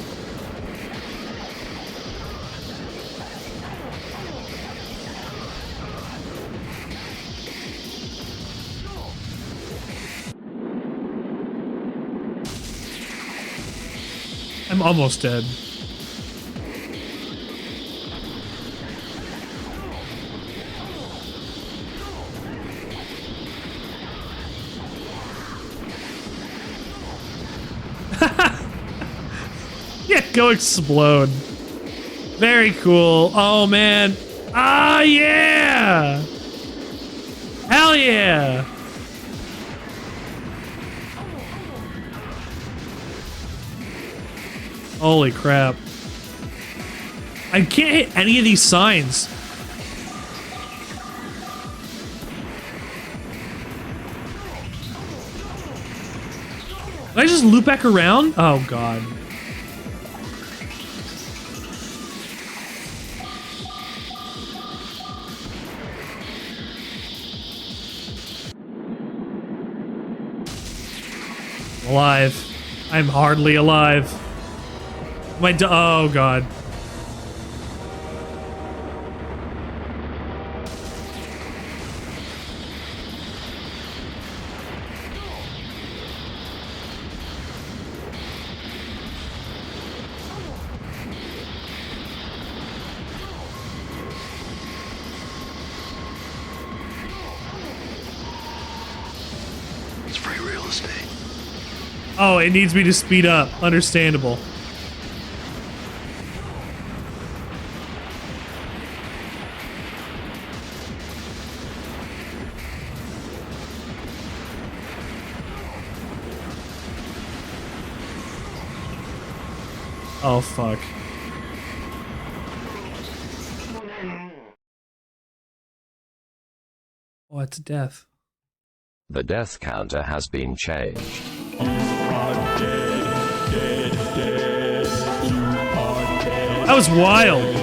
I'm almost dead. Yeah, go explode. Very cool. Oh, man. Ah, yeah. Hell yeah. Holy crap. I can't hit any of these signs. Did I just loop back around? Oh, God. Alive. I'm hardly alive. Oh, God. It's free real estate. Oh, it needs me to speed up. Understandable. Oh, fuck. Oh, it's death. The death counter has been changed. That was wild.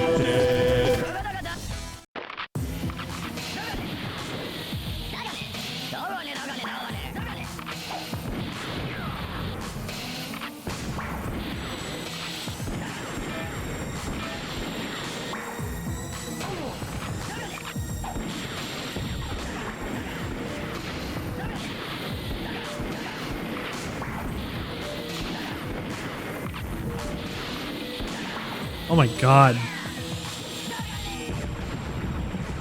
Oh my god.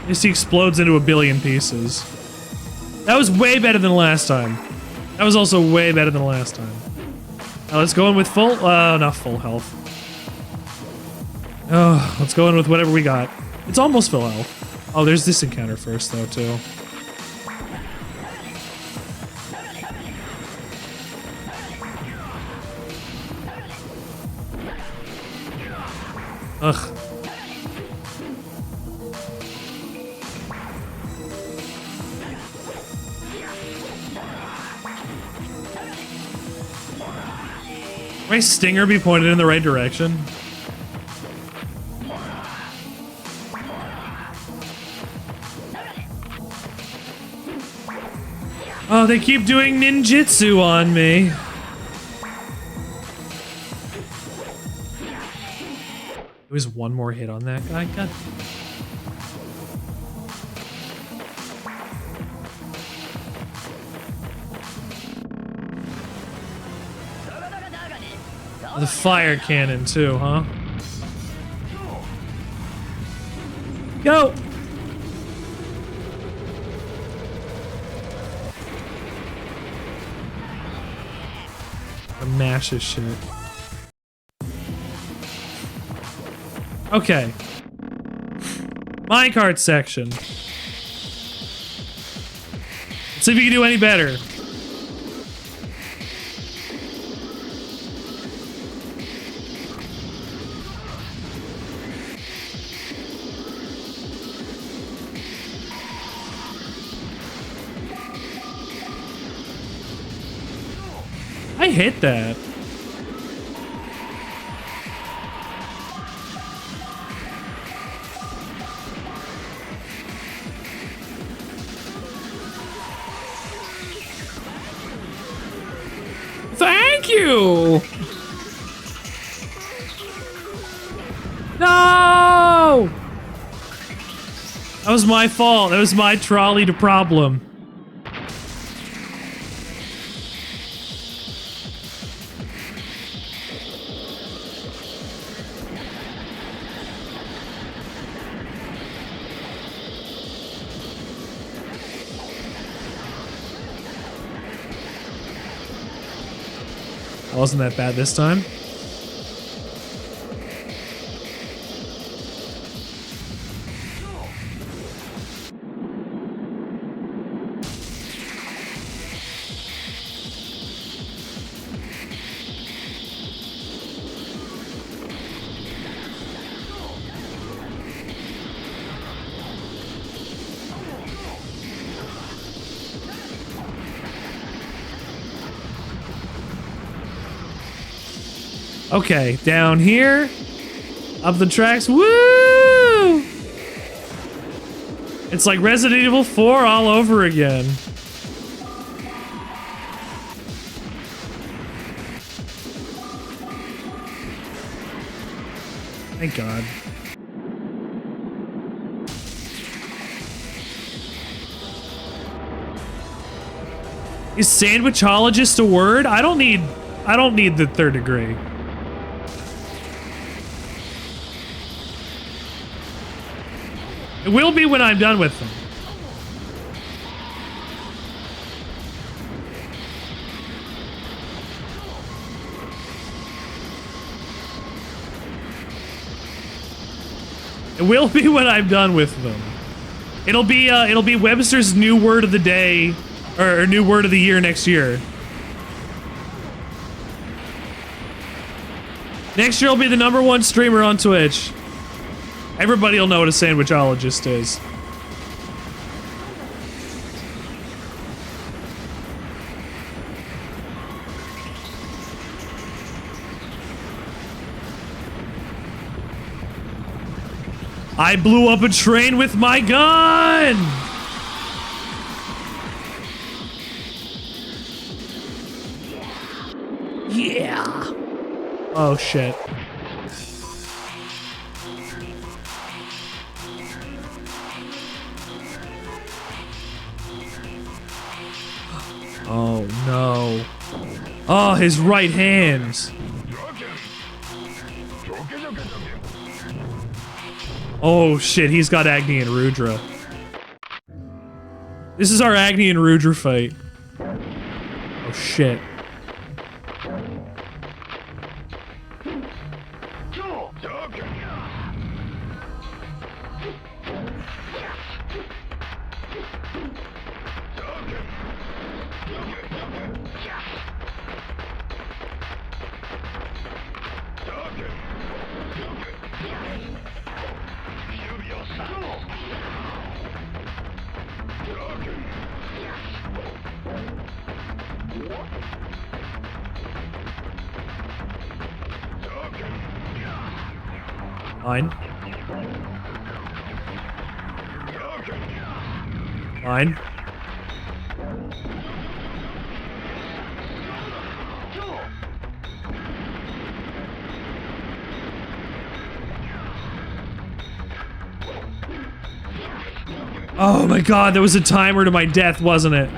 This explodes into a billion pieces. That was way better than last time. That was also way better than last time. Now let's go in with full, not full health. Oh, let's go in with whatever we got. It's almost full health. Oh, there's this encounter first though, too. Ugh. My stinger be pointed in the right direction? Oh, they keep doing ninjutsu on me. There was one more hit on that guy. God. The fire cannon too, huh? Go! Mash his shit. Okay. Minecart section. Let's see if you can do any better. I hit that. Thank you. No! That was my fault. That was my trolley to problem. Wasn't that bad this time? Okay, down here, up the tracks, woo! It's like Resident Evil 4 all over again. Thank God. Is sandwichologist a word? I don't need the third degree. It will be when I'm done with them. It will be when I'm done with them. It'll be Webster's new word of the day, or new word of the year next year. Next year I'll be the #1 streamer on Twitch. Everybody will know what a sandwichologist is. I blew up a train with my gun! Yeah! Oh shit. Oh no. Oh, his right hand. Oh shit, he's got Agni and Rudra. This is our Agni and Rudra fight. Oh shit. Fine. Fine. Oh my god, there was a timer to my death, wasn't it?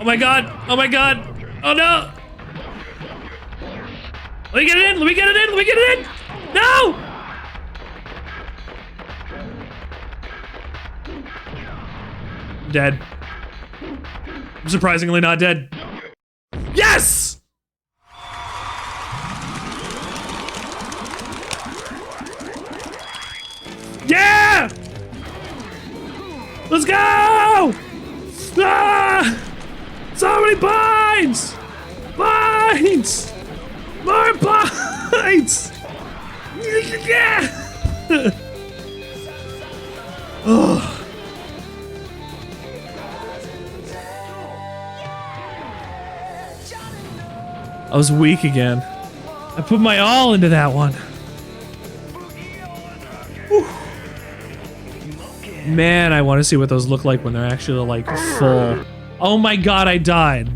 Oh my god! Oh my god! Oh no! Let me get it in! Let me get it in! Let me get it in! No! I'm dead. I'm surprisingly not dead. Yes! Yeah! Let's go! Ah! So many binds! Binds! More binds! Yeah! Oh. I was weak again. I put my all into that one. Whew. Man, I want to see what those look like when they're actually like full. Oh my god, I died.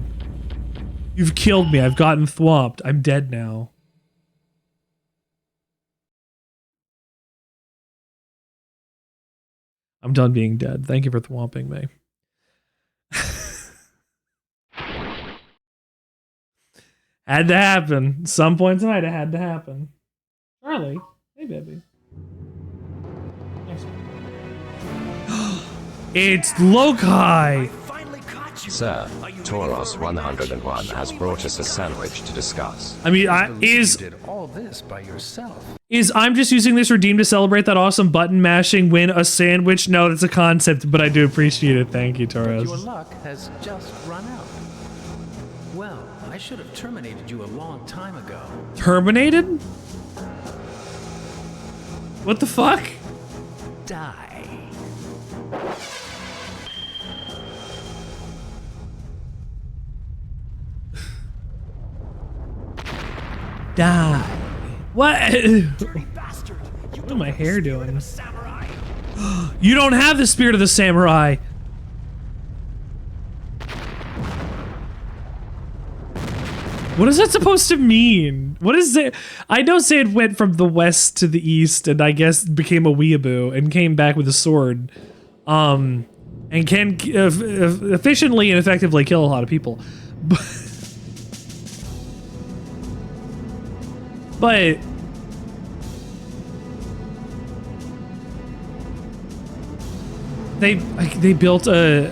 You've killed me. I've gotten thwomped. I'm dead now. I'm done being dead. Thank you for thwomping me. Had to happen. Some point tonight it had to happen. Charlie. Hey, baby. It's Lokai! Sir, Tauros 101 has brought us a sandwich to discuss. I mean, You did all this by yourself. I'm just using this redeem to celebrate that awesome button mashing win a sandwich? No, that's a concept, but I do appreciate it. Thank you, Tauros. Your luck has just run out. Well, I should have terminated you a long time ago. Terminated? What the fuck? Die. Die. What? What am my hair doing? You don't have the spirit of the samurai. What is that supposed to mean? What is it? I know say it went from the west to the east and I guess became a weeaboo and came back with a sword. And can efficiently and effectively kill a lot of people. But they built a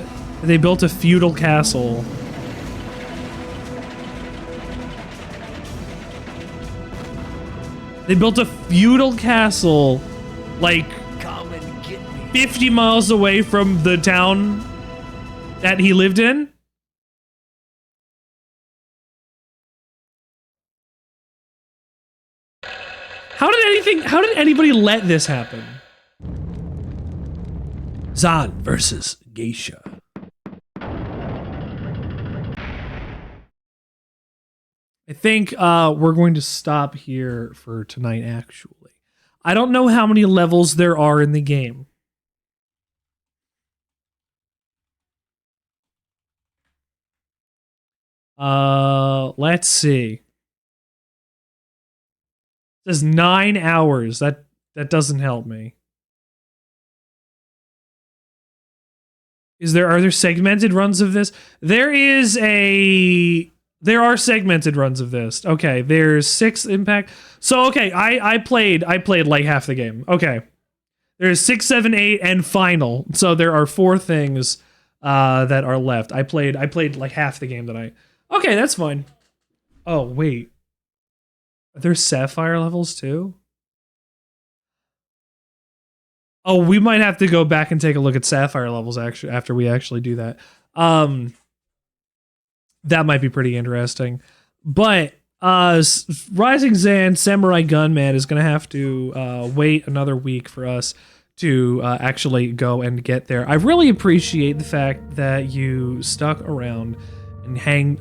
feudal castle. They built a feudal castle like 50 miles away from the town that he lived in. How did anybody let this happen? Zan versus Geisha. I think we're going to stop here for tonight, actually. I don't know how many levels there are in the game. Let's see. It says 9 hours. That doesn't help me. Are there segmented runs of this? There are segmented runs of this. Okay, there's 6 impact. So okay, I played like half the game. Okay. There's 6, 7, 8, and final. So there are 4 things that are left. I played like half the game tonight. Okay, that's fine. Oh, wait. Are there sapphire levels too? Oh, we might have to go back and take a look at sapphire levels actually after we actually do that. That might be pretty interesting. But Rising Zan Samurai Gunman is going to have to wait another week for us to actually go and get there. I really appreciate the fact that you stuck around and hanged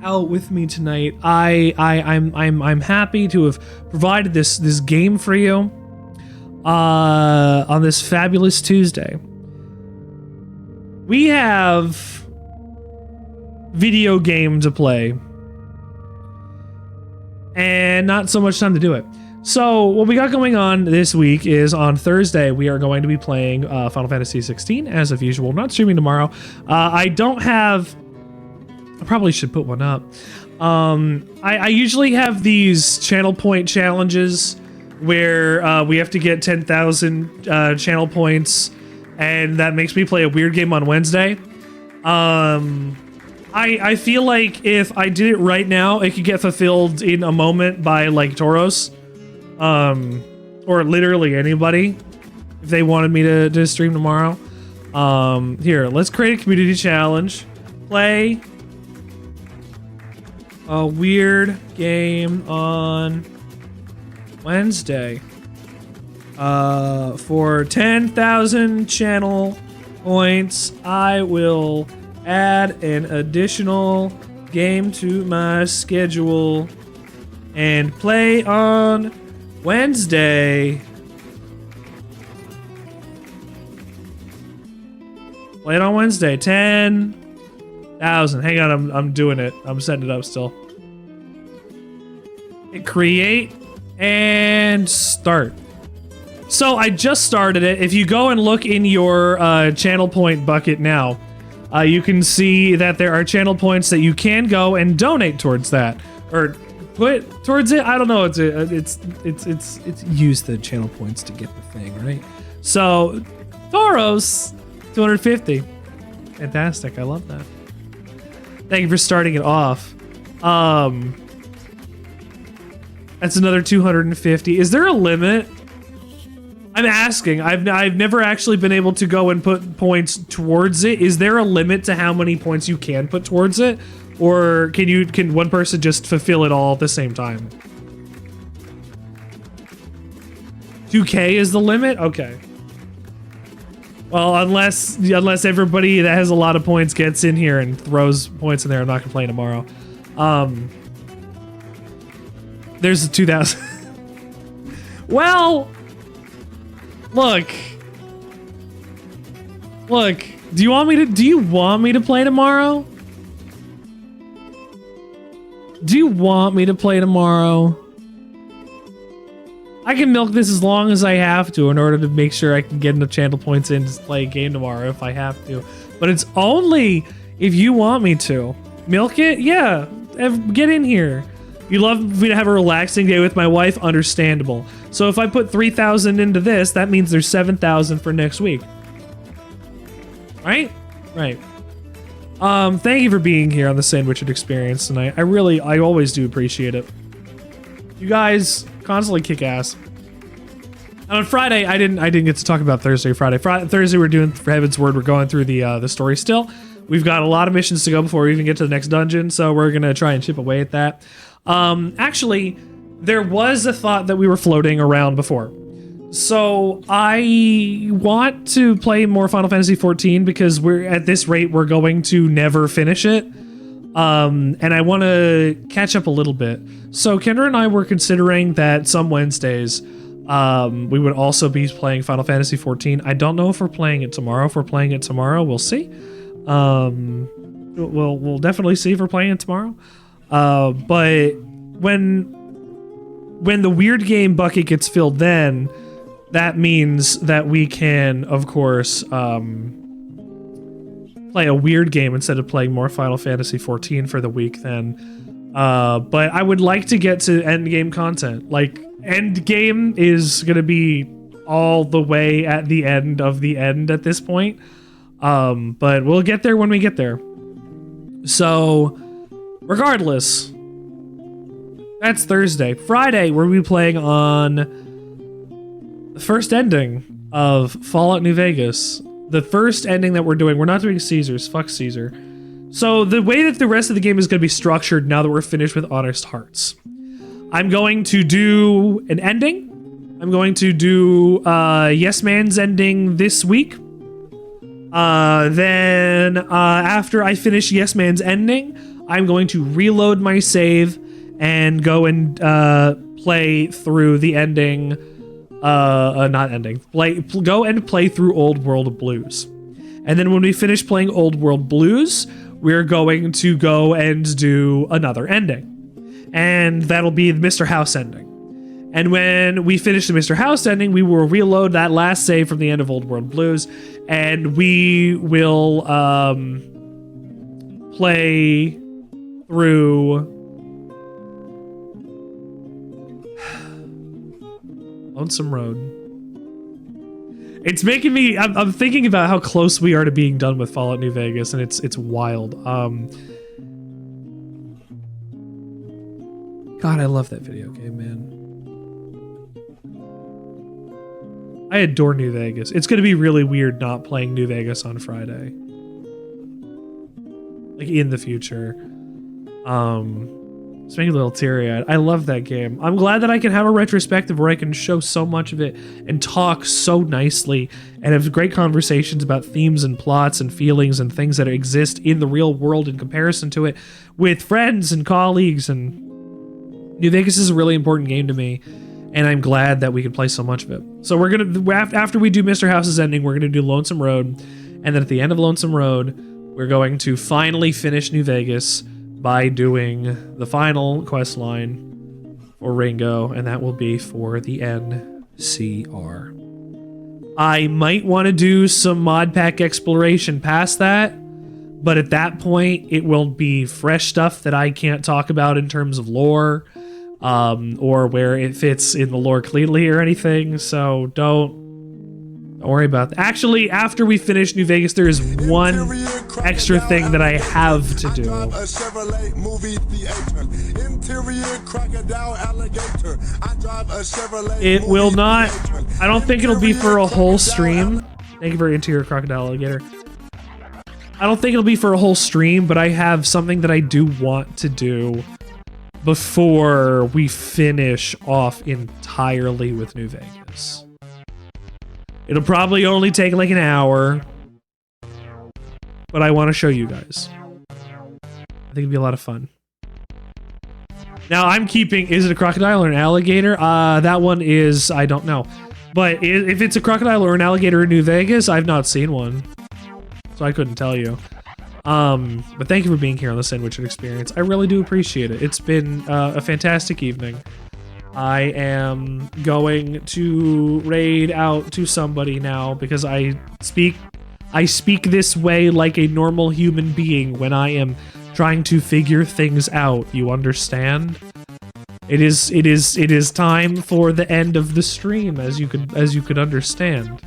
out with me tonight. I'm happy to have provided this game for you on this fabulous Tuesday. We have video game to play and not so much time to do it. So what we got going on this week is on Thursday, we are going to be playing Final Fantasy 16 as of usual. Not streaming tomorrow. I probably should put one up. I usually have these channel point challenges where we have to get 10,000 channel points, and that makes me play a weird game on Wednesday. I feel like if I did it right now, it could get fulfilled in a moment by like Tauros. Or literally anybody if they wanted me to stream tomorrow. Here, let's create a community challenge. Play a weird game on Wednesday. For 10,000 channel points, I will add an additional game to my schedule and play on Wednesday. Play it on Wednesday. 10,000. Hang on, I'm doing it. I'm setting it up still. Hit create and start. So I just started it. If you go and look in your channel point bucket now, you can see that there are channel points that you can go and donate towards that, or put towards it. I don't know. It's use the channel points to get the thing right. So Tauros 250. Fantastic. I love that. Thank you for starting it off. That's another 250. Is there a limit? I'm asking. I've never actually been able to go and put points towards it. Is there a limit to how many points you can put towards it? Or can one person just fulfill it all at the same time? 2K is the limit? Okay. Well, unless everybody that has a lot of points gets in here and throws points in there, I'm not gonna play tomorrow. There's a 2,000. Well, look. Do you want me to play tomorrow? Do you want me to play tomorrow? I can milk this as long as I have to in order to make sure I can get enough channel points in to play a game tomorrow if I have to. But it's only if you want me to. Milk it? Yeah. Get in here. You love me to have a relaxing day with my wife? Understandable. So if I put 3,000 into this, that means there's 7,000 for next week. Right? Right. Thank you for being here on the Sandwichard experience tonight. I always do appreciate it. You guys constantly kick ass. And on Friday, I didn't get to talk about Thursday, Friday. Thursday we're doing For Heaven's Word. We're going through the story still. We've got a lot of missions to go before we even get to the next dungeon, so we're gonna try and chip away at that. Actually, there was a thought that we were floating around before. So I want to play more Final Fantasy 14 because we're at this rate we're going to never finish it. And I want to catch up a little bit. So Kendra and I were considering that some Wednesdays we would also be playing Final Fantasy 14. I don't know if we're playing it tomorrow. If we're playing it tomorrow, we'll see. We'll definitely see if we're playing it tomorrow. But when the weird game bucket gets filled, then that means that we can, of course, play a weird game instead of playing more Final Fantasy 14 for the week then. But I would like to get to end game content. Like, end game is going to be all the way at the end of the end at this point. But we'll get there when we get there. So, regardless, that's Thursday. Friday, we'll be playing on the first ending of Fallout New Vegas. The first ending that we're doing, we're not doing Caesar's. Fuck Caesar. So the way that the rest of the game is going to be structured now that we're finished with Honest Hearts, I'm going to do an ending. I'm going to do Yes Man's ending this week. Then after I finish Yes Man's ending, I'm going to reload my save and go and play through the ending. Not ending. Go and play through Old World Blues. And then when we finish playing Old World Blues, we're going to go and do another ending. And that'll be the Mr. House ending. And when we finish the Mr. House ending, we will reload that last save from the end of Old World Blues, and we will play through Lonesome Road. It's making me. I'm thinking about how close we are to being done with Fallout New Vegas, and it's wild. God, I love that video game, man. I adore New Vegas. It's going to be really weird not playing New Vegas on Friday. Like, in the future. It's making me a little teary-eyed. I love that game. I'm glad that I can have a retrospective where I can show so much of it and talk so nicely and have great conversations about themes and plots and feelings and things that exist in the real world in comparison to it with friends and colleagues. And New Vegas is a really important game to me, and I'm glad that we can play so much of it. So we're gonna, after we do Mr. House's ending, we're gonna do Lonesome Road, and then at the end of Lonesome Road, we're going to finally finish New Vegas by doing the final quest line for Ringo, and that will be for the NCR. I might want to do some mod pack exploration past that, but at that point, it will be fresh stuff that I can't talk about in terms of lore, or where it fits in the lore cleanly or anything, so don't worry about that. Actually, after we finish New Vegas, there is one extra thing that I have to do. It will not, I don't think it'll be for a whole stream. Thank you for interior crocodile alligator. I don't think it'll be for a whole stream, but I have something that I do want to do before we finish off entirely with New Vegas. It'll probably only take like an hour, but I want to show you guys. I think it'd be a lot of fun. Now I'm keeping, is it a crocodile or an alligator? That one is, I don't know. But if it's a crocodile or an alligator in New Vegas, I've not seen one. So I couldn't tell you. But thank you for being here on the Sandwichard experience. I really do appreciate it. It's been a fantastic evening. I am going to raid out to somebody now because I speak this way like a normal human being when I am trying to figure things out. You understand? It is time for the end of the stream, as you could understand.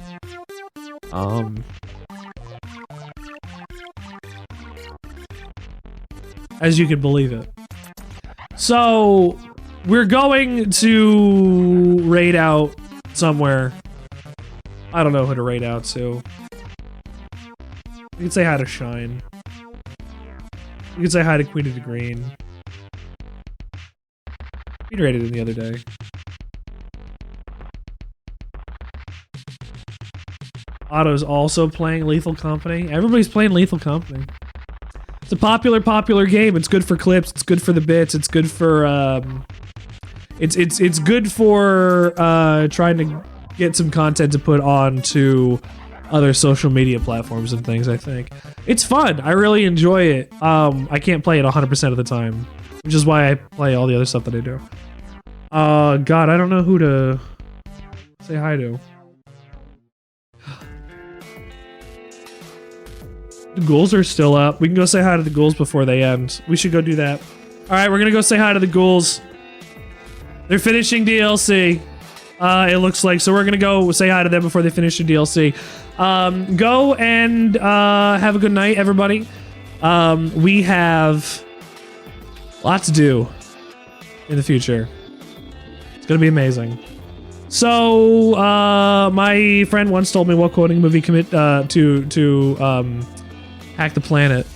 As you can believe it. So we're going to raid out somewhere. I don't know who to raid out to. You can say hi to Shine. You can say hi to Queen of the Green. We raided him the other day. Otto's also playing Lethal Company. Everybody's playing Lethal Company. It's a popular game. It's good for clips. It's good for the bits. It's good for it's good for trying to get some content to put on to other social media platforms and things. I think it's fun. I really enjoy it. I can't play it 100% of the time, which is why I play all the other stuff that I do. God, I don't know who to say hi to. The ghouls are still up. We can go say hi to the ghouls before they end. We should go do that. All right, we're gonna go say hi to the ghouls. They're finishing DLC. It looks like, so we're gonna go say hi to them before they finish the DLC. Go and have a good night, everybody. We have lots to do in the future. It's gonna be amazing. So, my friend once told me what quoting movie commit to Hack the Planet.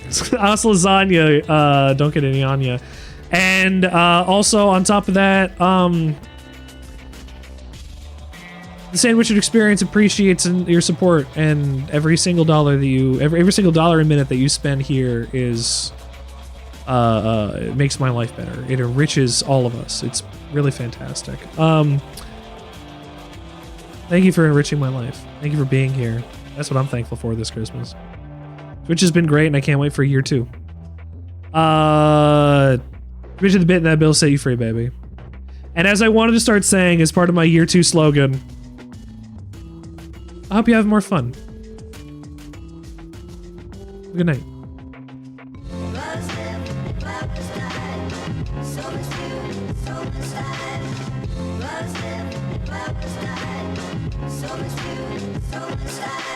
House lasagna. Don't get any on ya. And also on top of that, the Sandwichard experience appreciates your support, and every single dollar that you, every single dollar a minute that you spend here is, it makes my life better. It enriches all of us. It's really fantastic. Thank you for enriching my life. Thank you for being here. That's what I'm thankful for this Christmas. Twitch has been great, and I can't wait for year 2. Bridge of the bit and that bill set you free, baby. And as I wanted to start saying as part of my year 2 slogan, I hope you have more fun. Good night. So much food, so much time.